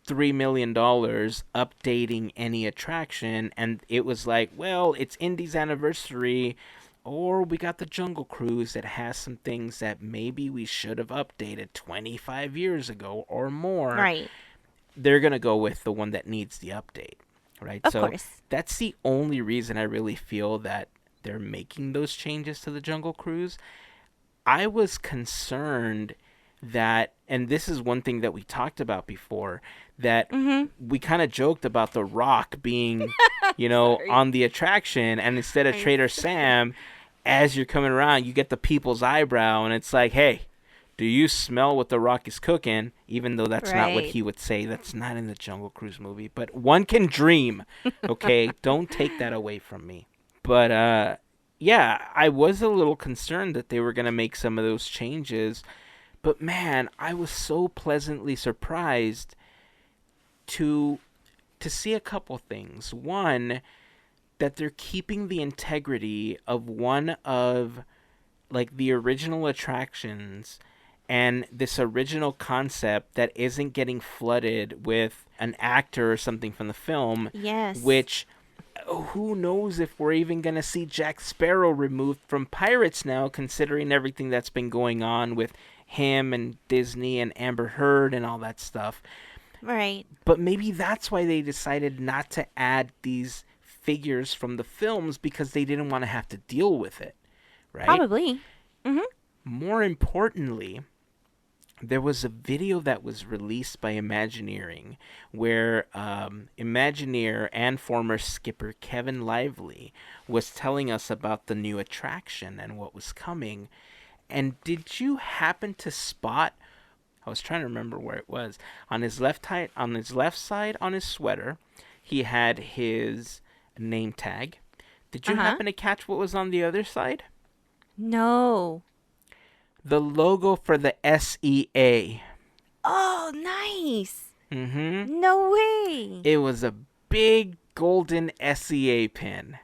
[SPEAKER 2] $3 million updating any attraction, and it was like, well, it's Indy's anniversary, or we got the Jungle Cruise that has some things that maybe we should have updated 25 years ago or more,
[SPEAKER 1] Right.
[SPEAKER 2] they're going to go with the one that needs the update, right?
[SPEAKER 1] Of
[SPEAKER 2] So
[SPEAKER 1] course.
[SPEAKER 2] that's the only reason I really feel that they're making those changes to the Jungle Cruise. I was concerned that, and this is one thing that we talked about before, that
[SPEAKER 1] Mhm.
[SPEAKER 2] we kind of joked about The Rock being,
[SPEAKER 1] Sorry.
[SPEAKER 2] on the attraction, and instead of
[SPEAKER 1] I'm
[SPEAKER 2] Trader
[SPEAKER 1] so
[SPEAKER 2] Sam, as you're coming around, you get the people's eyebrow, and it's like, hey, do you smell what The Rock is cooking? Even though that's not what
[SPEAKER 1] right.
[SPEAKER 2] he would say. That's not in the Jungle Cruise movie. But one can dream, okay? Don't take that away from me. But yeah, I was a little concerned that they were going to make some of those changes. But man, I was so pleasantly surprised to see a couple things. One, that they're keeping the integrity of one of like the original attractions and this original concept that isn't getting flooded with an actor or something from the film,
[SPEAKER 1] Yes.
[SPEAKER 2] which who knows if we're even going to see Jack Sparrow removed from Pirates now, considering everything that's been going on with him and Disney and Amber Heard and all that stuff.
[SPEAKER 1] Right.
[SPEAKER 2] But maybe that's why they decided not to add these figures from the films, because they didn't want to have to deal with it, right?
[SPEAKER 1] Probably. Mhm.
[SPEAKER 2] More importantly, there was a video that was released by Imagineering where Imagineer and former skipper Kevin Lively was telling us about the new attraction and what was coming. And did you happen to spot? I was trying to remember where it was. On his left side, on his sweater, he had his name tag. Did
[SPEAKER 1] Uh
[SPEAKER 2] you
[SPEAKER 1] huh.
[SPEAKER 2] happen to catch what was on the other side?
[SPEAKER 1] No.
[SPEAKER 2] The logo for the SEA.
[SPEAKER 1] Oh, nice.
[SPEAKER 2] Mm-hmm.
[SPEAKER 1] No way.
[SPEAKER 2] It was a big golden SEA pin.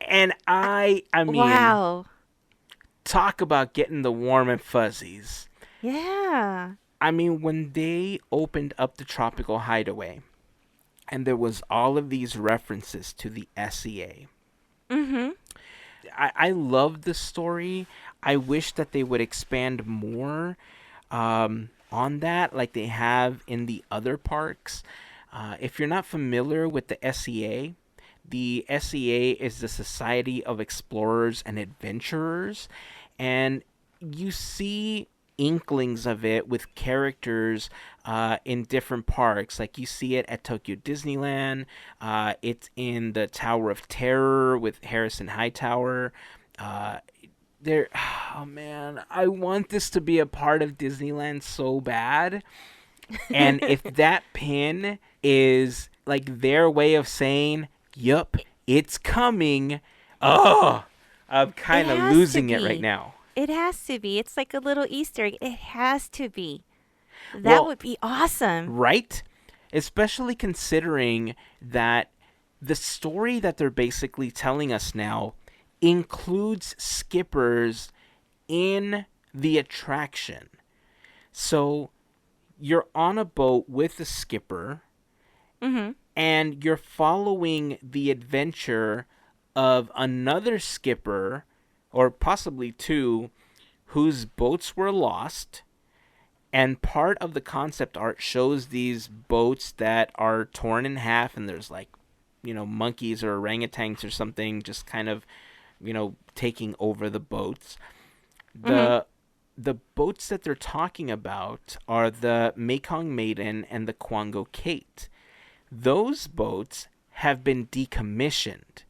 [SPEAKER 2] And I mean,
[SPEAKER 1] Wow.
[SPEAKER 2] talk about getting the warm and fuzzies.
[SPEAKER 1] Yeah.
[SPEAKER 2] I mean, when they opened up the Tropical Hideaway, and there was all of these references to the SEA.
[SPEAKER 1] Mm-hmm.
[SPEAKER 2] I love the story. I wish that they would expand more on that, like they have in the other parks. If you're not familiar with the SEA is the Society of Explorers and Adventurers, and you see inklings of it with characters in different parks. Like you see it at Tokyo Disneyland. It's in the Tower of Terror with Harrison Hightower. Uh, there, oh man, I want this to be a part of Disneyland so bad. And if that pin is like their way of saying, "Yup, it's coming," oh, I'm
[SPEAKER 1] It
[SPEAKER 2] kind of
[SPEAKER 1] has to
[SPEAKER 2] losing it right
[SPEAKER 1] be.
[SPEAKER 2] now.
[SPEAKER 1] It has to be. It's like a little Easter egg. It has to be. That
[SPEAKER 2] Well,
[SPEAKER 1] would be awesome.
[SPEAKER 2] right? Especially considering that the story that they're basically telling us now includes skippers in the attraction. So you're on a boat with a skipper
[SPEAKER 1] Mm-hmm.
[SPEAKER 2] and you're following the adventure of another skipper, or possibly two, whose boats were lost. And part of the concept art shows these boats that are torn in half, and there's like, monkeys or orangutans or something just kind of, taking over the boats.
[SPEAKER 1] Mm-hmm.
[SPEAKER 2] The boats that they're talking about are the Mekong Maiden and the Kwango Kate. Those boats have been decommissioned,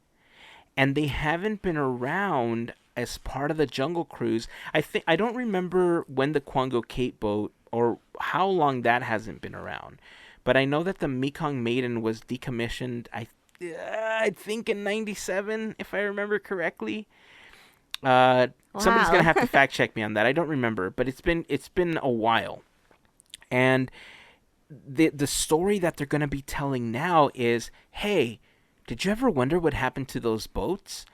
[SPEAKER 2] and they haven't been around as part of the Jungle Cruise. I don't remember when the Kwango Kate boat or how long that hasn't been around, but I know that the Mekong Maiden was decommissioned. I think in '97, if I remember correctly. Somebody's gonna
[SPEAKER 1] Wow.
[SPEAKER 2] have to fact check me on that. I don't remember, but it's been a while, and the story that they're gonna be telling now is, hey, did you ever wonder what happened to those boats?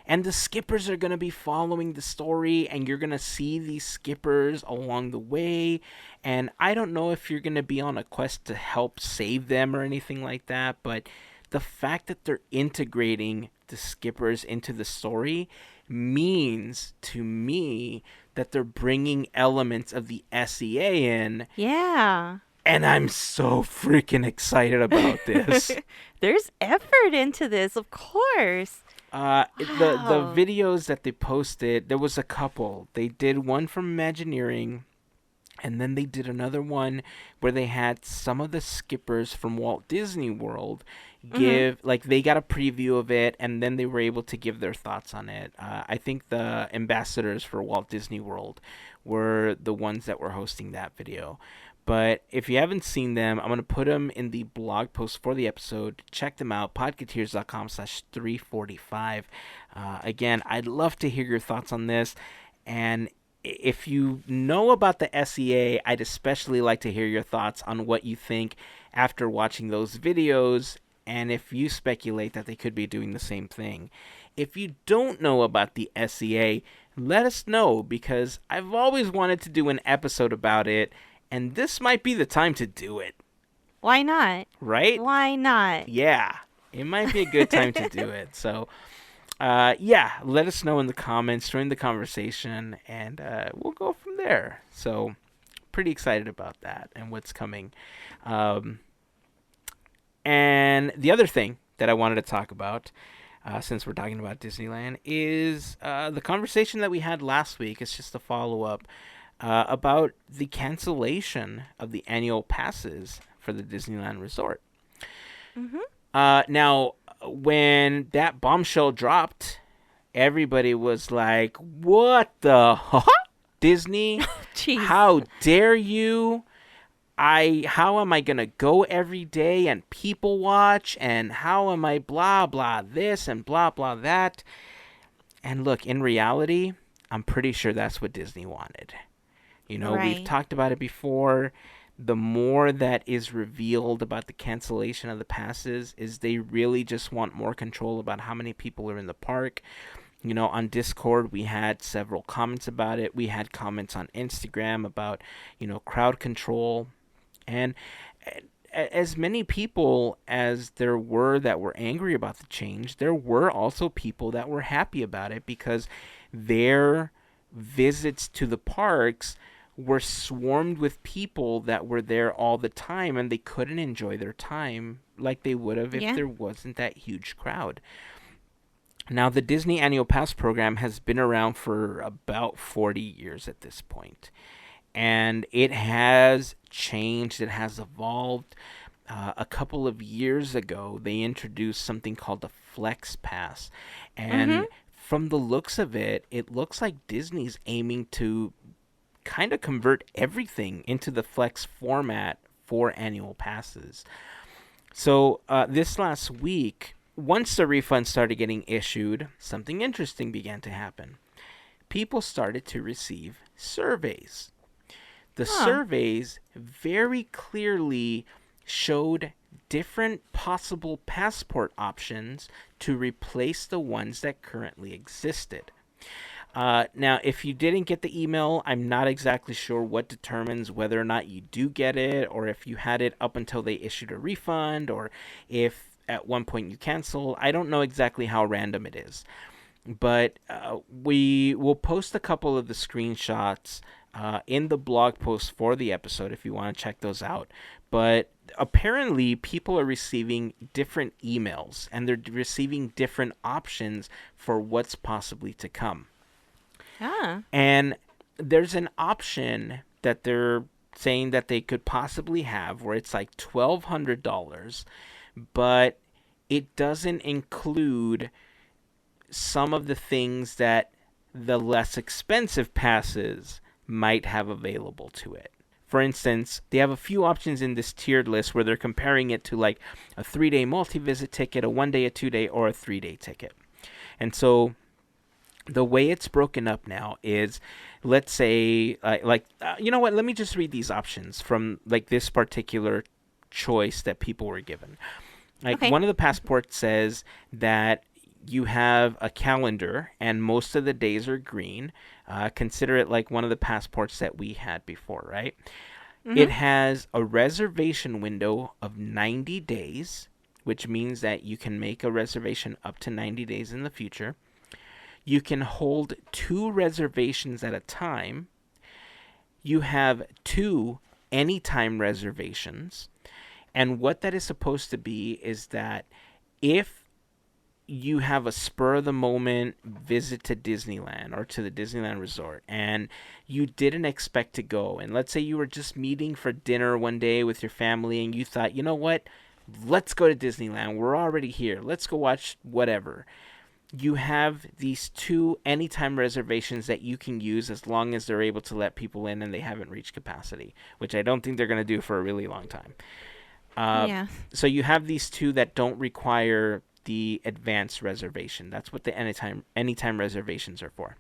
[SPEAKER 2] And the skippers are going to be following the story, and you're going to see these skippers along the way. And I don't know if you're going to be on a quest to help save them or anything like that, but the fact that they're integrating the skippers into the story means to me that they're bringing elements of the SEA in,
[SPEAKER 1] Yeah.
[SPEAKER 2] and I'm so freaking excited about this.
[SPEAKER 1] There's effort into this, of course.
[SPEAKER 2] The
[SPEAKER 1] Wow.
[SPEAKER 2] videos that they posted, there was a couple. They did one from Imagineering, and then they did another one where they had some of the skippers from Walt Disney World
[SPEAKER 1] Mm-hmm.
[SPEAKER 2] give, like, they got a preview of it, and then they were able to give their thoughts on it. I think the ambassadors for Walt Disney World were the ones that were hosting that video. But if you haven't seen them, I'm going to put them in the blog post for the episode. Check them out, podketeers.com/345. Again, I'd love to hear your thoughts on this. And if you know about the SEA, I'd especially like to hear your thoughts on what you think after watching those videos, and if you speculate that they could be doing the same thing. If you don't know about the SEA, let us know, because I've always wanted to do an episode about it, and this might be the time to do it,
[SPEAKER 1] Why not?
[SPEAKER 2] right?
[SPEAKER 1] Why not?
[SPEAKER 2] Yeah, it might be a good time to do it. So, yeah, let us know in the comments, join the conversation, and we'll go from there. So, pretty excited about that and what's coming. Um, and the other thing that I wanted to talk about, since we're talking about Disneyland, is the conversation that we had last week. It's just a follow up about the cancellation of the annual passes for the Disneyland Resort.
[SPEAKER 1] Mm-hmm.
[SPEAKER 2] Now, when that bombshell dropped, everybody was like, "What the Disney?
[SPEAKER 1] Jeez.
[SPEAKER 2] How dare you? How am I gonna go every day and people watch? And how am I blah blah this and blah blah that?" And look, in reality, I'm pretty sure that's what Disney wanted. We've
[SPEAKER 1] Right.
[SPEAKER 2] talked about it before. The more that is revealed about the cancellation of the passes is they really just want more control about how many people are in the park. On Discord, we had several comments about it. We had comments on Instagram about, crowd control. And as many people as there were that were angry about the change, there were also people that were happy about it because their visits to the parks were swarmed with people that were there all the time, and they couldn't enjoy their time like they would have if
[SPEAKER 1] Yeah.
[SPEAKER 2] there wasn't that huge crowd. Now, the Disney Annual Pass program has been around for about 40 years at this point, and it has changed, it has evolved. A couple of years ago, they introduced something called the Flex Pass,
[SPEAKER 1] Mhm.
[SPEAKER 2] and from the looks of it, it looks like Disney's aiming to kind of convert everything into the Flex format for annual passes. So this last week, once the refunds started getting issued, something interesting began to happen. People started to receive surveys. The
[SPEAKER 1] Huh.
[SPEAKER 2] surveys very clearly showed different possible passport options to replace the ones that currently existed. Now, if you didn't get the email, I'm not exactly sure what determines whether or not you do get it, or if you had it up until they issued a refund, or if at one point you cancel. I don't know exactly how random it is. But we will post a couple of the screenshots in the blog post for the episode if you want to check those out. But apparently, people are receiving different emails and they're receiving different options for what's possibly to come.
[SPEAKER 1] Ah.
[SPEAKER 2] And there's an option that they're saying that they could possibly have where it's like $1,200, but it doesn't include some of the things that the less expensive passes might have available to it. For instance, they have a few options in this tiered list where they're comparing it to like a 3-day multi-visit ticket, a 1-day, a 2-day, or a 3-day ticket. And so the way it's broken up now is, let's say, you know what? Let me just read these options from like this particular choice that people were given. Like
[SPEAKER 1] Okay.
[SPEAKER 2] one of the passports says that you have a calendar and most of the days are green. Consider it like one of the passports that we had before, right?
[SPEAKER 1] Mhm.
[SPEAKER 2] It has a reservation window of 90 days, which means that you can make a reservation up to 90 days in the future. You can hold 2 reservations at a time. You have 2 anytime reservations. And what that is supposed to be is that if you have a spur of the moment visit to Disneyland or to the Disneyland Resort and you didn't expect to go, and let's say you were just meeting for dinner one day with your family and you thought, you know what, let's go to Disneyland, we're already here, let's go watch whatever. You have these 2 anytime reservations that you can use as long as they're able to let people in and they haven't reached capacity, which I don't think they're going to do for a really long time. Uh,
[SPEAKER 1] Yeah.
[SPEAKER 2] so you have these 2 that don't require the advanced reservation. That's what the anytime reservations are for.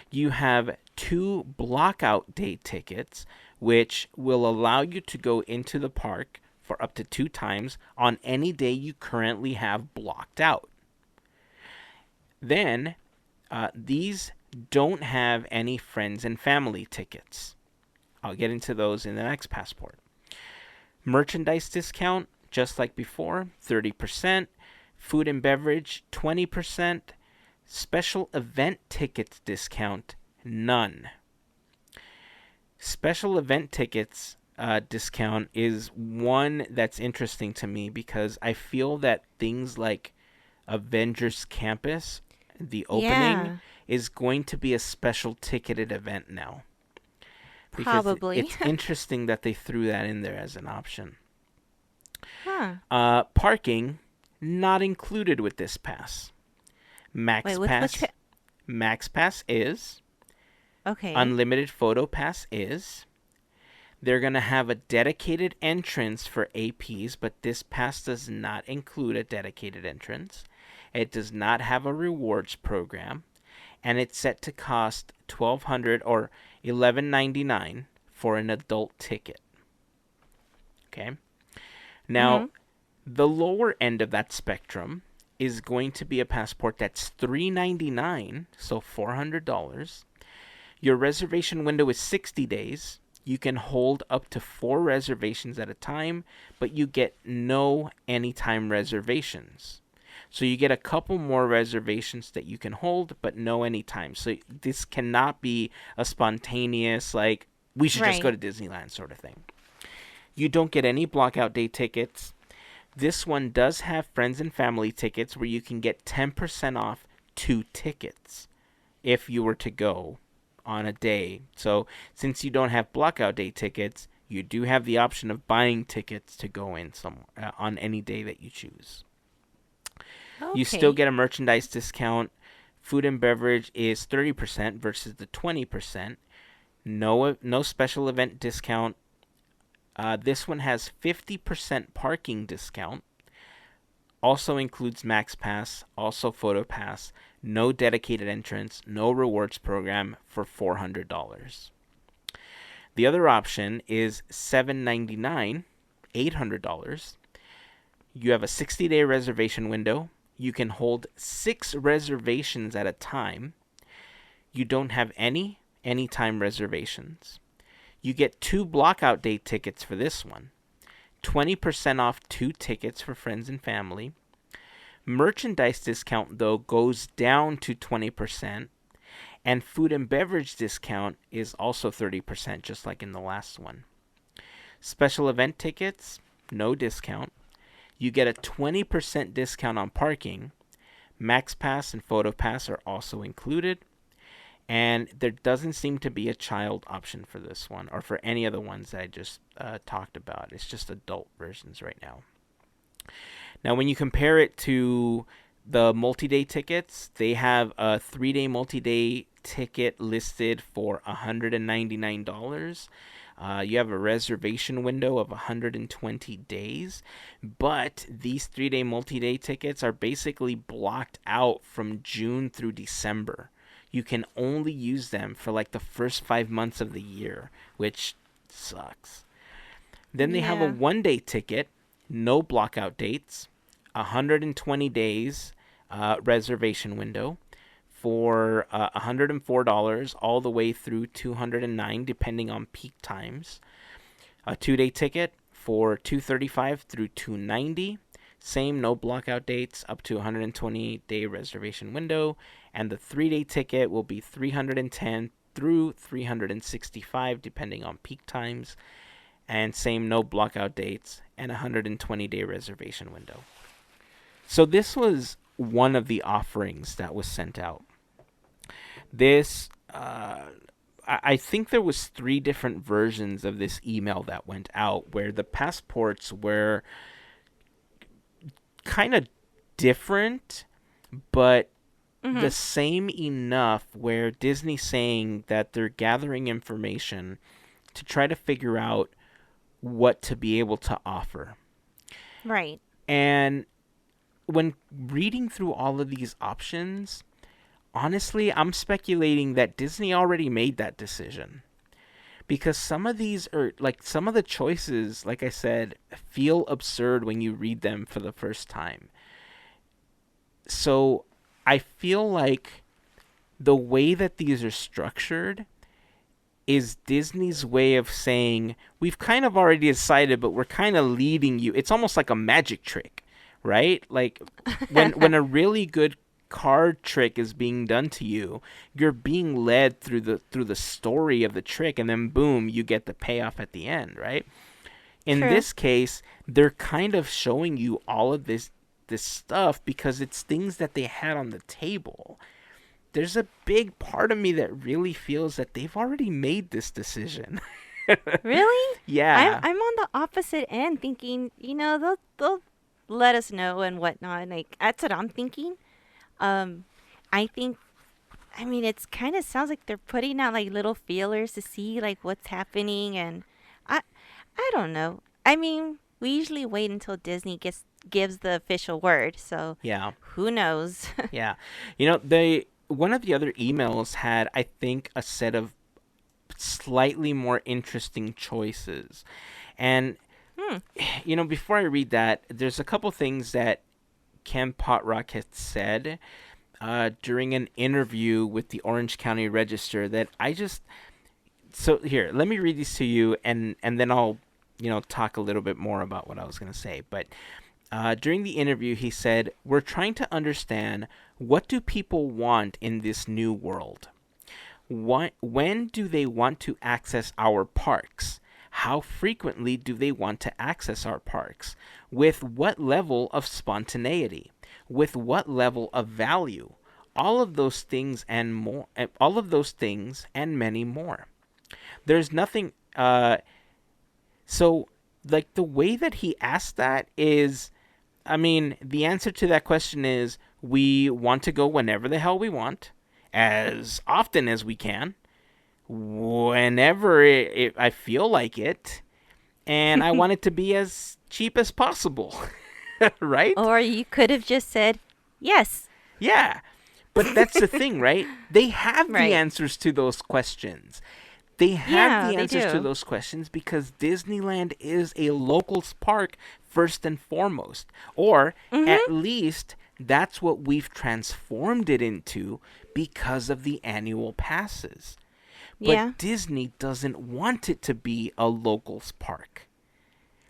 [SPEAKER 2] You have 2 blockout day tickets, which will allow you to go into the park for up to 2 times on any day you currently have blocked out. Then these don't have any friends and family tickets. I'll get into those in the next passport. Merchandise discount, just like before, 30%. Food and beverage, 20%. Special event tickets discount, none. Special event tickets discount is one that's interesting to me because I feel that things like Avengers Campus, the opening,
[SPEAKER 1] Yeah.
[SPEAKER 2] is going to be a special ticketed event now. Because
[SPEAKER 1] Probably.
[SPEAKER 2] it's interesting that they threw that in there as an option.
[SPEAKER 1] Huh.
[SPEAKER 2] Parking, not included with this pass.
[SPEAKER 1] Wait,
[SPEAKER 2] Max
[SPEAKER 1] with which
[SPEAKER 2] Pass, Max Pass is.
[SPEAKER 1] Okay.
[SPEAKER 2] Unlimited Photo Pass is. They're going to have a dedicated entrance for APs, but this pass does not include a dedicated entrance. It does not have a rewards program, and it's set to cost $1,200 or $11.99 for an adult ticket. Okay. Now,
[SPEAKER 1] Mhm.
[SPEAKER 2] the lower end of that spectrum is going to be a passport that's $399, so $400. Your reservation window is 60 days. You can hold up to 4 reservations at a time, but you get no anytime reservations. So you get a couple more reservations that you can hold, but no anytime. So this cannot be a spontaneous, like, we should just go
[SPEAKER 1] Right.
[SPEAKER 2] to Disneyland sort of thing. You don't get any blockout day tickets. This one does have friends and family tickets where you can get 10% off 2 tickets if you were to go on a day. So since you don't have blockout day tickets, you do have the option of buying tickets to go in on any day that you choose. You still
[SPEAKER 1] Okay.
[SPEAKER 2] get a merchandise discount. Food and beverage is 30% versus the 20%. No special event discount. This one has 50% parking discount. Also includes Max Pass, also Photo Pass, no dedicated entrance, no rewards program for $400. The other option is $799, $800. You have a 60-day reservation window. You can hold 6 reservations at a time. You don't have any anytime reservations. You get 2 blockout day tickets for this one. 20% off 2 tickets for friends and family. Merchandise discount, though, goes down to 20%. And food and beverage discount is also 30%, just like in the last one. Special event tickets, no discount. You get a 20% discount on parking. Max Pass and Photo Pass are also included. And there doesn't seem to be a child option for this one or for any of the ones that I just talked about. It's just adult versions right now. Now, when you compare it to the multi-day tickets, they have a 3-day multi-day ticket listed for $199. You have a reservation window of 120 days, but these 3-day multi-day tickets are basically blocked out from June through December. You can only use them for like the first 5 months of the year, which sucks. Then they have a
[SPEAKER 1] Yeah.
[SPEAKER 2] 1-day ticket, no blockout dates, 120 days reservation window for $104 all the way through 209 depending on peak times. A 2-day ticket for $235 through 290. Same, no blockout dates, up to 120-day reservation window. And the 3-day ticket will be 310 through 365 depending on peak times. And same, no blockout dates and 120-day reservation window. So this was one of the offerings that was sent out. This, I think there was 3 different versions of this email that went out where the passports were kind of different, but the
[SPEAKER 1] Mhm.
[SPEAKER 2] same enough where Disney's saying that they're gathering information to try to figure out what to be able to offer.
[SPEAKER 1] Right.
[SPEAKER 2] And when reading through all of these options, honestly, I'm speculating that Disney already made that decision. Because some of these are, like, some of the choices, like I said, feel absurd when you read them for the first time. So I feel like the way that these are structured is Disney's way of saying, we've kind of already decided, but we're kind of leading you. It's almost like a magic trick, right? Like when a really good card trick is being done to you, you're being led through the story of the trick, and then boom, you get the payoff at the end, right? In
[SPEAKER 1] True.
[SPEAKER 2] this case, they're kind of showing you all of this stuff because it's things that they had on the table. There's a big part of me that really feels that they've already made this decision.
[SPEAKER 1] Really? I'm
[SPEAKER 2] Yeah.
[SPEAKER 1] I'm on the opposite end, thinking they'll let us know and whatnot. Like that's what I'm thinking. Um, I think I mean it's kind of sounds like they're putting out like little feelers to see like what's happening, and I I don't know. I mean we usually wait until Disney gives the official word, so
[SPEAKER 2] Yeah.
[SPEAKER 1] who knows?
[SPEAKER 2] Yeah. You know, they one of the other emails had, I think, a set of slightly more interesting choices. And
[SPEAKER 1] Hmm.
[SPEAKER 2] before I read that, there's a couple things that Ken Potrock had said during an interview with the Orange County Register that I just So here, let me read these to you, and then I'll talk a little bit more about what I was going to say. But during the interview, he said, "We're trying to understand, what do people want in this new world? When do they want to access our parks? How frequently do they want to access our parks? With what level of spontaneity? With what level of value? All of those things and more. All of those things and many more." There's nothing. So, like, the way that he asked that is, I mean, the answer to that question is, we want to go whenever the hell we want, as often as we can, whenever I feel like it, and I want it to be as cheap as possible, right?
[SPEAKER 1] Or you could have just said yes.
[SPEAKER 2] Yeah, but that's the thing, right? They have the
[SPEAKER 1] Right.
[SPEAKER 2] answers to those questions. They have
[SPEAKER 1] Yeah,
[SPEAKER 2] the
[SPEAKER 1] they
[SPEAKER 2] answers to
[SPEAKER 1] do.
[SPEAKER 2] those questions because Disneyland is a locals park first and foremost. Or at
[SPEAKER 1] Mhm.
[SPEAKER 2] least that's what we've transformed it into because of the annual passes. But
[SPEAKER 1] Yeah.
[SPEAKER 2] Disney doesn't want it to be a locals park,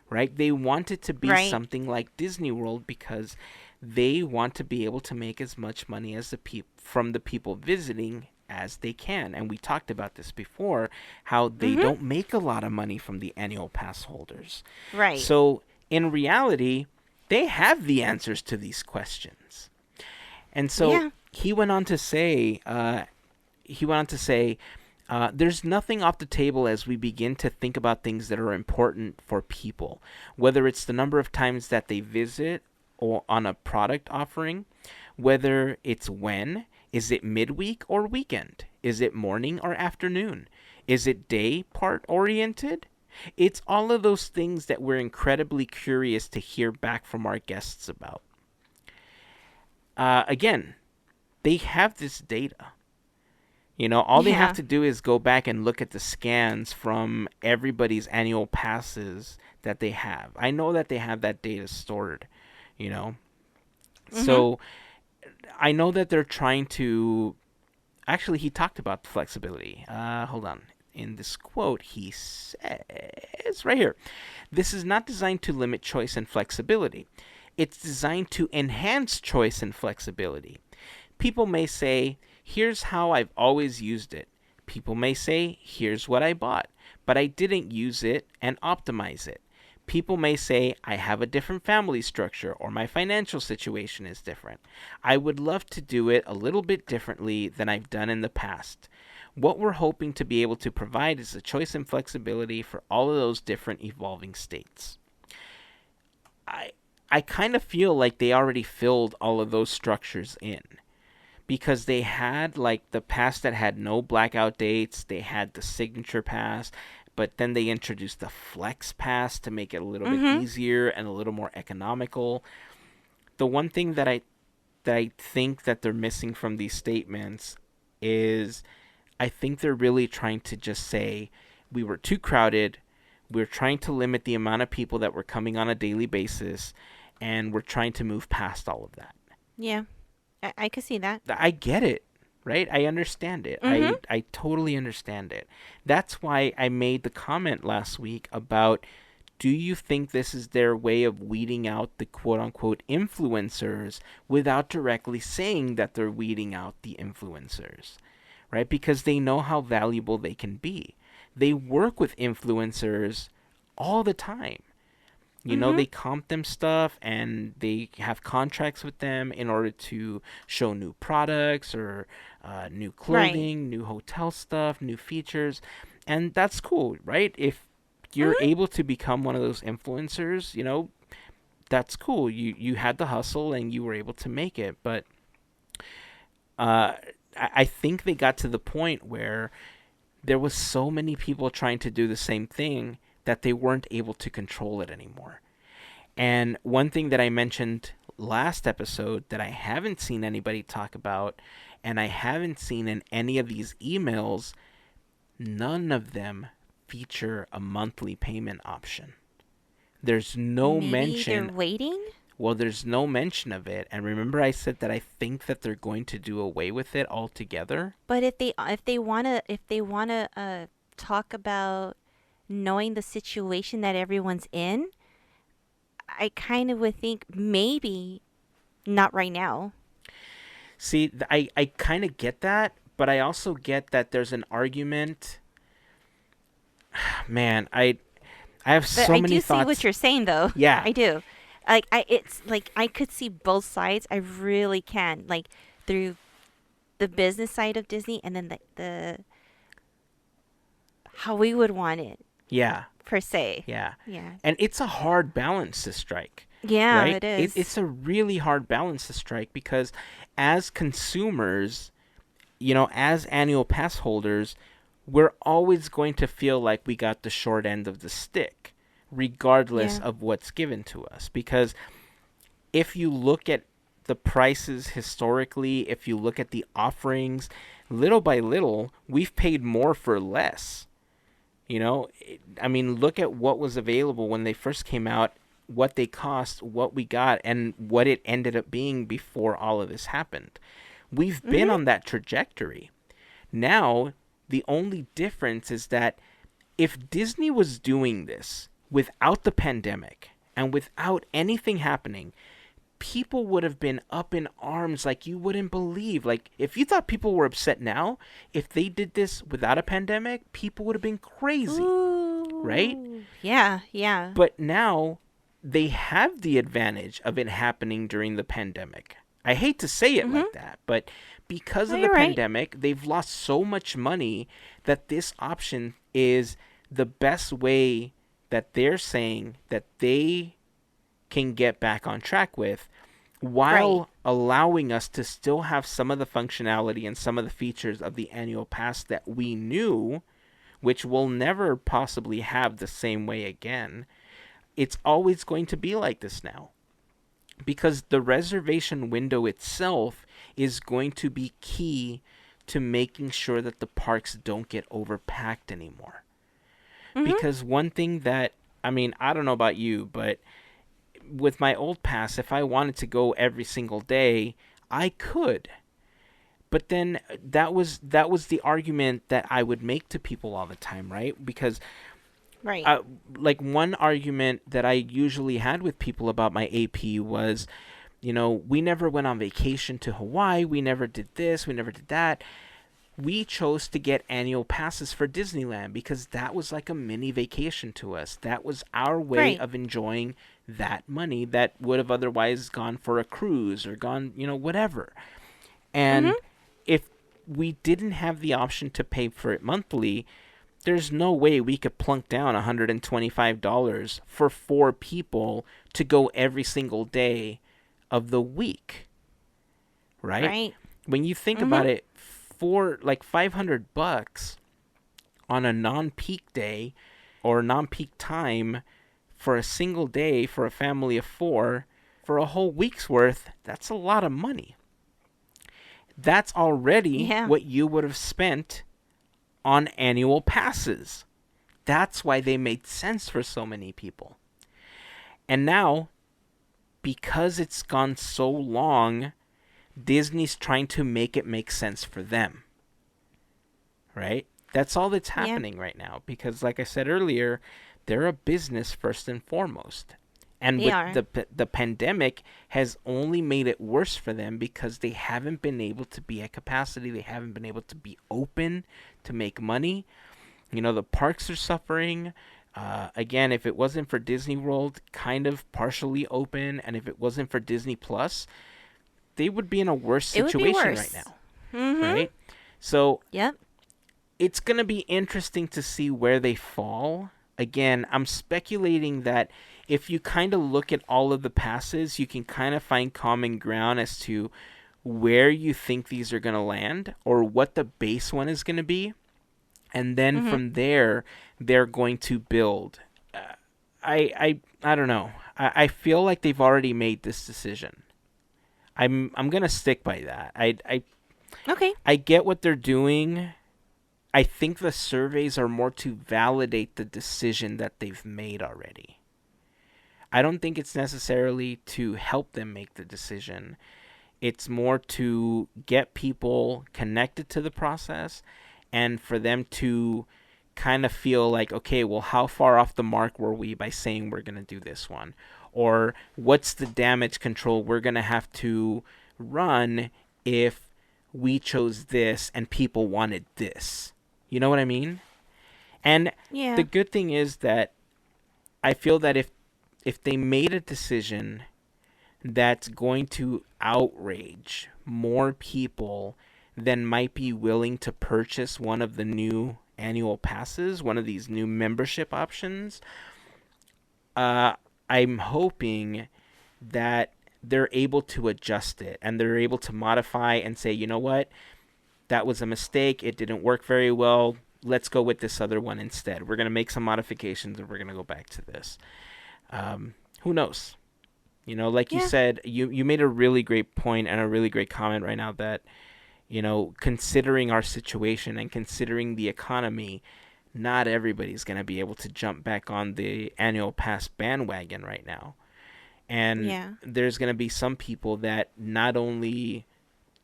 [SPEAKER 2] right? They want it to be
[SPEAKER 1] Right.
[SPEAKER 2] something like Disney World because they want to be able to make as much money as from the people visiting as they can. And we talked about this before, how they
[SPEAKER 1] Mhm.
[SPEAKER 2] don't make a lot of money from the annual pass holders.
[SPEAKER 1] Right.
[SPEAKER 2] So in reality, they have the answers to these questions. And so
[SPEAKER 1] Yeah.
[SPEAKER 2] he went on to say, there's nothing off the table as we begin to think about things that are important for people, whether it's the number of times that they visit or on a product offering, whether it's when, is it midweek or weekend? Is it morning or afternoon? Is it day part oriented? It's all of those things that we're incredibly curious to hear back from our guests about. Again, they have this data. All they have
[SPEAKER 1] Yeah.
[SPEAKER 2] to do is go back and look at the scans from everybody's annual passes that they have. I know that they have that data stored, you know.
[SPEAKER 1] Mhm.
[SPEAKER 2] So I know that they're trying to. Actually, he talked about flexibility. Hold on. In this quote, he says right here, "This is not designed to limit choice and flexibility. It's designed to enhance choice and flexibility. People may say, here's how I've always used it. People may say, here's what I bought, but I didn't use it and optimize it. People may say, I have a different family structure or my financial situation is different. I would love to do it a little bit differently than I've done in the past. What we're hoping to be able to provide is a choice and flexibility for all of those different evolving states." I I kind of feel like they already filled all of those structures in, because they had like the pass that had no blackout dates, they had the signature pass, but then they introduced the flex pass to make it a little bit
[SPEAKER 1] Mhm.
[SPEAKER 2] easier and a little more economical. The one thing that I think that they're missing from these statements is, I think they're really trying to just say, we were too crowded, we're trying to limit the amount of people that were coming on a daily basis, and we're trying to move past all of that.
[SPEAKER 1] Yeah. I could see that.
[SPEAKER 2] I get it, right? I understand it.
[SPEAKER 1] Mhm.
[SPEAKER 2] I totally understand it. That's why I made the comment last week about, do you think this is their way of weeding out the quote unquote influencers without directly saying that they're weeding out the influencers, right? Because they know how valuable they can be. They work with influencers all the time.
[SPEAKER 1] Mhm.
[SPEAKER 2] They comp them stuff and they have contracts with them in order to show new products or new
[SPEAKER 1] Right.
[SPEAKER 2] clothing, new hotel stuff, new features. And that's cool, right? If you're
[SPEAKER 1] Mhm.
[SPEAKER 2] able to become one of those influencers, that's cool. You had the hustle and you were able to make it. But uh, I think they got to the point where there was so many people trying to do the same thing that they weren't able to control it anymore. And one thing that I mentioned last episode that I haven't seen anybody talk about, and I haven't seen in any of these emails, none of them feature a monthly payment option. There's no
[SPEAKER 1] Maybe they're
[SPEAKER 2] mention.
[SPEAKER 1] waiting.
[SPEAKER 2] Well, there's no mention of it. And remember, I said that I think that they're going to do away with it altogether?
[SPEAKER 1] But if they wanna talk about knowing the situation that everyone's in, I kind of would think maybe not right now.
[SPEAKER 2] See, I kind of get that, but I also get that there's an argument. Man, I have
[SPEAKER 1] But
[SPEAKER 2] so
[SPEAKER 1] I
[SPEAKER 2] many
[SPEAKER 1] do see what
[SPEAKER 2] thoughts.
[SPEAKER 1] you're saying, though.
[SPEAKER 2] Yeah,
[SPEAKER 1] I do. Like it's like I could see both sides. I really can. Like through the business side of Disney, and then the how we would want it
[SPEAKER 2] yeah,
[SPEAKER 1] per se.
[SPEAKER 2] yeah.
[SPEAKER 1] Yeah.
[SPEAKER 2] And it's a hard balance to strike,
[SPEAKER 1] Yeah,
[SPEAKER 2] right?
[SPEAKER 1] it
[SPEAKER 2] It's
[SPEAKER 1] is.
[SPEAKER 2] a really hard balance to strike because as consumers, as annual pass holders, we're always going to feel like we got the short end of the stick, regardless
[SPEAKER 1] Yeah.
[SPEAKER 2] of what's given to us. Because if you look at the prices historically, if you look at the offerings, little by little, we've paid more for less. I mean, look at what was available when they first came out, what they cost, what we got, and what it ended up being before all of this happened. We've been
[SPEAKER 1] Mhm.
[SPEAKER 2] on that trajectory. Now, the only difference is that if Disney was doing this without the pandemic and without anything happening, people would have been up in arms like you wouldn't believe. Like, if you thought people were upset now, if they did this without a pandemic, people would have been crazy, right?
[SPEAKER 1] Ooh. Yeah. Yeah.
[SPEAKER 2] But now they have the advantage of it happening during the pandemic. I hate to say it
[SPEAKER 1] Mhm.
[SPEAKER 2] like that, but because
[SPEAKER 1] No,
[SPEAKER 2] of the
[SPEAKER 1] you're right.
[SPEAKER 2] pandemic, they've lost so much money that this option is the best way that they're saying that they can get back on track with,
[SPEAKER 1] Right.
[SPEAKER 2] while allowing us to still have some of the functionality and some of the features of the annual pass that we knew, which we'll never possibly have the same way again. It's always going to be like this now because the reservation window itself is going to be key to making sure that the parks don't get overpacked anymore.
[SPEAKER 1] Mhm.
[SPEAKER 2] Because one thing that, I mean, I don't know about you, but with my old pass, if I wanted to go every single day, I could. But then that was the argument that I would make to people all the time, right? Because
[SPEAKER 1] Right.
[SPEAKER 2] uh, like one argument that I usually had with people about my AP was, we never went on vacation to Hawaii, we never did this, we never did that. We chose to get annual passes for Disneyland because that was like a mini vacation to us. That was our way
[SPEAKER 1] Right.
[SPEAKER 2] of enjoying that money that would have otherwise gone for a cruise or gone, whatever.
[SPEAKER 1] Mhm.
[SPEAKER 2] And if we didn't have the option to pay for it monthly, there's no way we could plunk down $125 for four people to go every single day of the week, right?
[SPEAKER 1] Right.
[SPEAKER 2] When you think
[SPEAKER 1] Mhm.
[SPEAKER 2] about it, for like $500 on a non-peak day or non-peak time for a single day for a family of four for a whole week's worth, that's a lot of money. That's already
[SPEAKER 1] Yeah.
[SPEAKER 2] what you would have spent on annual passes. That's why they made sense for so many people. And now, because it's gone so long, Disney's trying to make it make sense for them, right? That's all that's
[SPEAKER 1] Yeah.
[SPEAKER 2] happening right now because, like I said earlier, they're a business first and foremost. And
[SPEAKER 1] They
[SPEAKER 2] with
[SPEAKER 1] are.
[SPEAKER 2] the pandemic has only made it worse for them because they haven't been able to be at capacity. They haven't been able to be open to make money. The parks are suffering. Again, if it wasn't for Disney World, kind of partially open, and if it wasn't for Disney Plus, they would be in a worse
[SPEAKER 1] It would be
[SPEAKER 2] situation right
[SPEAKER 1] worse.
[SPEAKER 2] now,
[SPEAKER 1] Mhm.
[SPEAKER 2] right? So
[SPEAKER 1] Yep.
[SPEAKER 2] it's going to be interesting to see where they fall. Again, I'm speculating that if you kind of look at all of the passes, you can kind of find common ground as to where you think these are going to land or what the base one is going to be. And then
[SPEAKER 1] Mhm.
[SPEAKER 2] from there, they're going to build. I don't know. I feel like they've already made this decision. I'm gonna stick by that.
[SPEAKER 1] Okay.
[SPEAKER 2] I get what they're doing. I think the surveys are more to validate the decision that they've made already. I don't think it's necessarily to help them make the decision. It's more to get people connected to the process and for them to kind of feel like, okay, well, how far off the mark were we by saying we're going to do this one? Or what's the damage control we're going to have to run if we chose this and people wanted this? You know what I mean? And the
[SPEAKER 1] Yeah.
[SPEAKER 2] good thing is that I feel that if they made a decision that's going to outrage more people than might be willing to purchase one of the new annual passes, one of these new membership options, I'm hoping that they're able to adjust it and they're able to modify and say, you know what, that was a mistake. It didn't work very well. Let's go with this other one instead. We're going to make some modifications and we're going to go back to this. Who knows? You know, like you
[SPEAKER 1] Yeah.
[SPEAKER 2] said, you made a really great point and a really great comment right now that, you know, considering our situation and considering the economy, not everybody's going to be able to jump back on the annual pass bandwagon right now. And
[SPEAKER 1] Yeah.
[SPEAKER 2] there's going to be some people that not only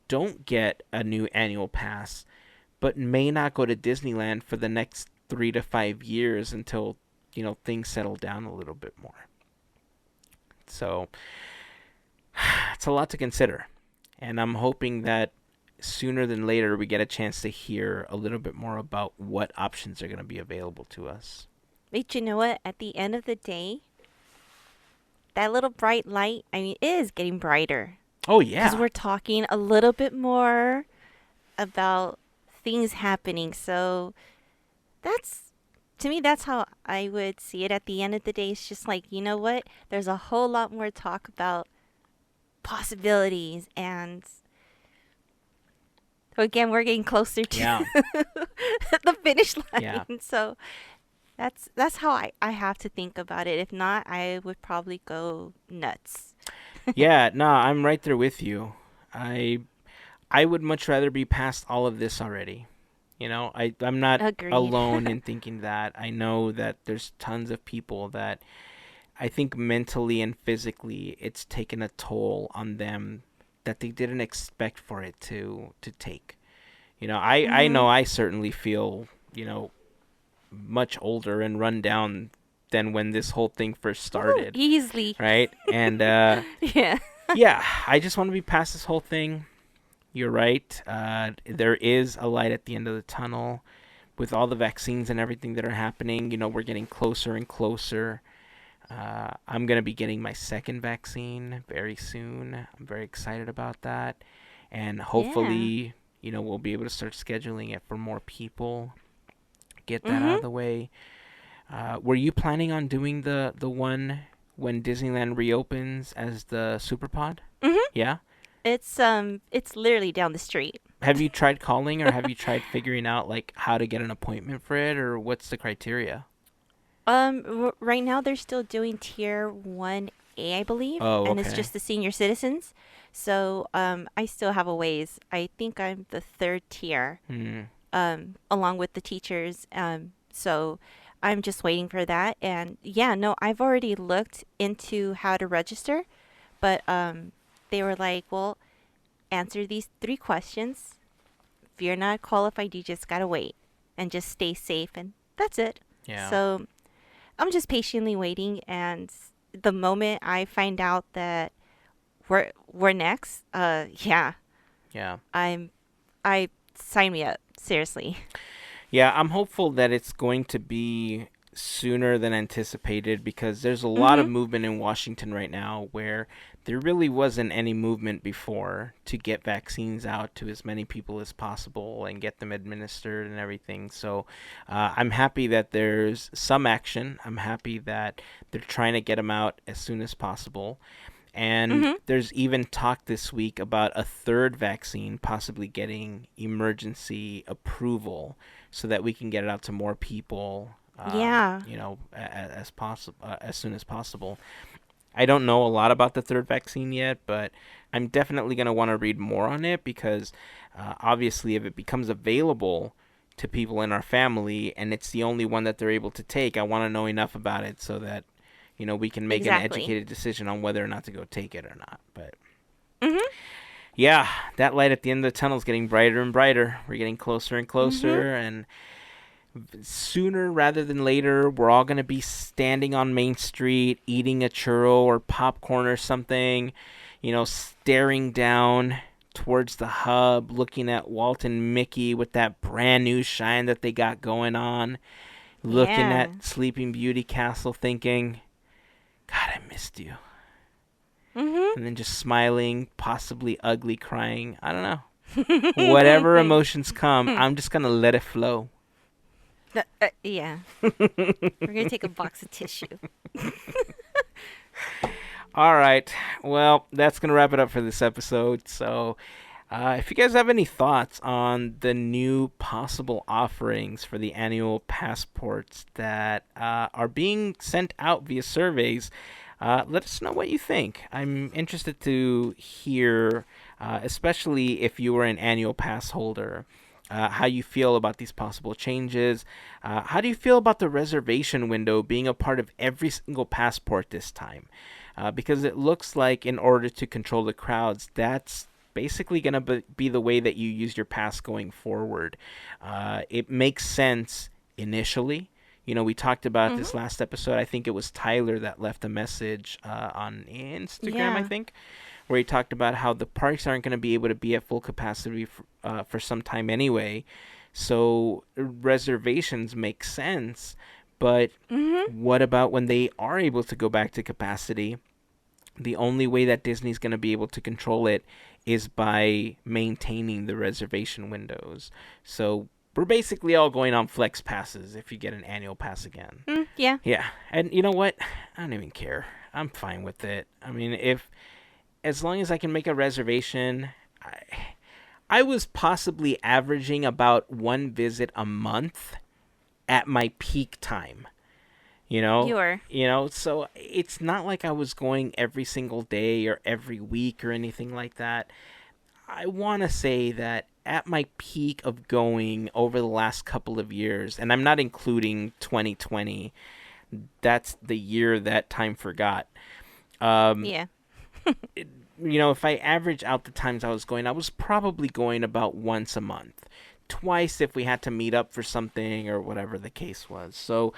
[SPEAKER 2] don't get a new annual pass, but may not go to Disneyland for the next 3 to 5 years until, you know, things settle down a little bit more. So it's a lot to consider. And I'm hoping that sooner than later we get a chance to hear a little bit more about what options are going to be available to us.
[SPEAKER 1] But you know what? At the end of the day, that little bright light, I mean, it is getting brighter.
[SPEAKER 2] Oh,
[SPEAKER 1] Because
[SPEAKER 2] yeah.
[SPEAKER 1] we're talking a little bit more about things happening. So that's, to me, that's how I would see it at the end of the day. It's just like, you know what? There's a whole lot more talk about possibilities. And so again, we're getting closer to
[SPEAKER 2] Yeah.
[SPEAKER 1] the finish line.
[SPEAKER 2] Yeah.
[SPEAKER 1] So that's how I have to think about it. If not, I would probably go nuts.
[SPEAKER 2] Yeah, no, I'm right there with you. I I would much rather be past all of this already. You know, I'm not
[SPEAKER 1] Agreed.
[SPEAKER 2] alone in thinking that. I know that there's tons of people that I think mentally and physically it's taken a toll on them that they didn't expect for it to take. You know, I
[SPEAKER 1] Mhm.
[SPEAKER 2] know I certainly feel, you know, much older and run down than when this whole thing first
[SPEAKER 1] Woo,
[SPEAKER 2] started,
[SPEAKER 1] easily.
[SPEAKER 2] right? And
[SPEAKER 1] Yeah.
[SPEAKER 2] yeah, I just want to be past this whole thing. You're right. There is a light at the end of the tunnel with all the vaccines and everything that are happening. You know, we're getting closer and closer. I'm going to be getting my second vaccine very soon. I'm very excited about that. And
[SPEAKER 1] Yeah.
[SPEAKER 2] hopefully, you know, we'll be able to start scheduling it for more people. Get that out
[SPEAKER 1] Mhm.
[SPEAKER 2] of the way. Were you planning on doing the one when Disneyland reopens as the Superpod?
[SPEAKER 1] Mhm.
[SPEAKER 2] Yeah?
[SPEAKER 1] It's literally down the street.
[SPEAKER 2] Have you tried calling or have you tried figuring out like how to get an appointment for it or what's the criteria?
[SPEAKER 1] Right now they're still doing tier 1A, I believe,
[SPEAKER 2] Oh,
[SPEAKER 1] and it's
[SPEAKER 2] okay.
[SPEAKER 1] just the senior citizens. So, I still have a ways. I think I'm the third tier,
[SPEAKER 2] Hmm.
[SPEAKER 1] along with the teachers. So I'm just waiting for that. And yeah, no, I've already looked into how to register, but they were like, well, answer these 3 questions. If you're not qualified, you just gotta wait and just stay safe, and that's it.
[SPEAKER 2] Yeah.
[SPEAKER 1] So I'm just patiently waiting, and the moment I find out that we're next, yeah,
[SPEAKER 2] Yeah.
[SPEAKER 1] I'm I sign me up seriously.
[SPEAKER 2] Yeah, I'm hopeful that it's going to be sooner than anticipated because there's a lot of
[SPEAKER 1] Mhm.
[SPEAKER 2] movement in Washington right now where there really wasn't any movement before to get vaccines out to as many people as possible and get them administered and everything. So I'm happy that there's some action. I'm happy that they're trying to get them out as soon as possible. And
[SPEAKER 1] Mhm.
[SPEAKER 2] there's even talk this week about a third vaccine possibly getting emergency approval so that we can get it out to more people,
[SPEAKER 1] Yeah.
[SPEAKER 2] you know, as possible, as soon as possible. I don't know a lot about the third vaccine yet, but I'm definitely going to want to read more on it because obviously, if it becomes available to people in our family and it's the only one that they're able to take, I want to know enough about it so that you know we can make an
[SPEAKER 1] Exactly.
[SPEAKER 2] educated decision on whether or not to go take it or not. But
[SPEAKER 1] Mhm.
[SPEAKER 2] yeah, that light at the end of the tunnel is getting brighter and brighter. We're getting closer and
[SPEAKER 1] Mhm.
[SPEAKER 2] closer, and Sooner rather than later, we're all going to be standing on Main Street, eating a churro or popcorn or something, staring down towards the hub, looking at Walt and Mickey with that brand new shine that they got going on, looking
[SPEAKER 1] Yeah.
[SPEAKER 2] at Sleeping Beauty Castle thinking, God, I missed you.
[SPEAKER 1] Mhm.
[SPEAKER 2] And then just smiling, possibly ugly crying. I don't know. Whatever emotions come, I'm just going to let it flow.
[SPEAKER 1] Yeah. We're gonna take a box of tissue.
[SPEAKER 2] All right. Well, that's going to wrap it up for this episode. So, if you guys have any thoughts on the new possible offerings for the annual passports that are being sent out via surveys, let us know what you think. I'm interested to hear, especially if you were an annual pass holder, how you feel about these possible changes. How do you feel about the reservation window being a part of every single passport this time? Because it looks like in order to control the crowds, that's basically going to be the way that you use your pass going forward. It makes sense initially. We talked about this last episode. I think it was Tyler that left a message on Instagram, I think, where he talked about how the parks aren't going to be able to be at full capacity for some time anyway. So reservations make sense. But what about when they are able to go back to capacity? The only way that Disney's going to be able to control it is by maintaining the reservation windows. So we're basically all going on flex passes if you get an annual pass again.
[SPEAKER 1] Yeah.
[SPEAKER 2] Yeah. And you know what? I don't even care. I'm fine with it. I mean, as long as I can make a reservation, I was possibly averaging about one visit a month at my peak time. You
[SPEAKER 1] were.
[SPEAKER 2] So it's not like I was going every single day or every week or anything like that. I want to say that at my peak of going over the last couple of years, and I'm not including 2020, that's the year that time forgot.
[SPEAKER 1] Yeah.
[SPEAKER 2] If I average out the times I was probably going about once a month. Twice if we had to meet up for something or whatever the case was. So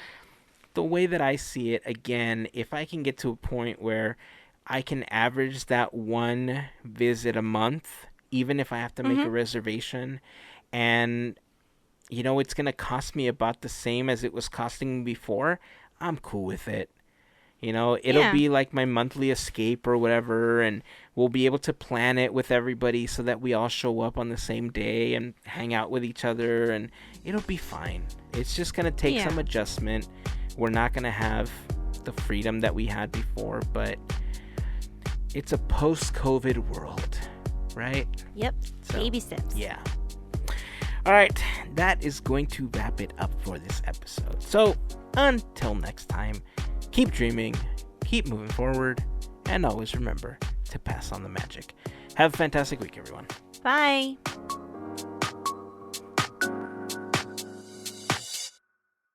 [SPEAKER 2] the way that I see it, again, if I can get to a point where I can average that one visit a month, even if I have to make a reservation, and it's going to cost me about the same as it was costing me before, I'm cool with it. It'll be like my monthly escape or whatever, and we'll be able to plan it with everybody so that we all show up on the same day and hang out with each other, and it'll be fine. It's just going to take some adjustment. We're not going to have the freedom that we had before, but it's a post-COVID world, right?
[SPEAKER 1] Yep. So, baby steps.
[SPEAKER 2] Yeah. All right. That is going to wrap it up for this episode. So until next time, keep dreaming, keep moving forward, and always remember to pass on the magic. Have a fantastic week, everyone.
[SPEAKER 1] Bye.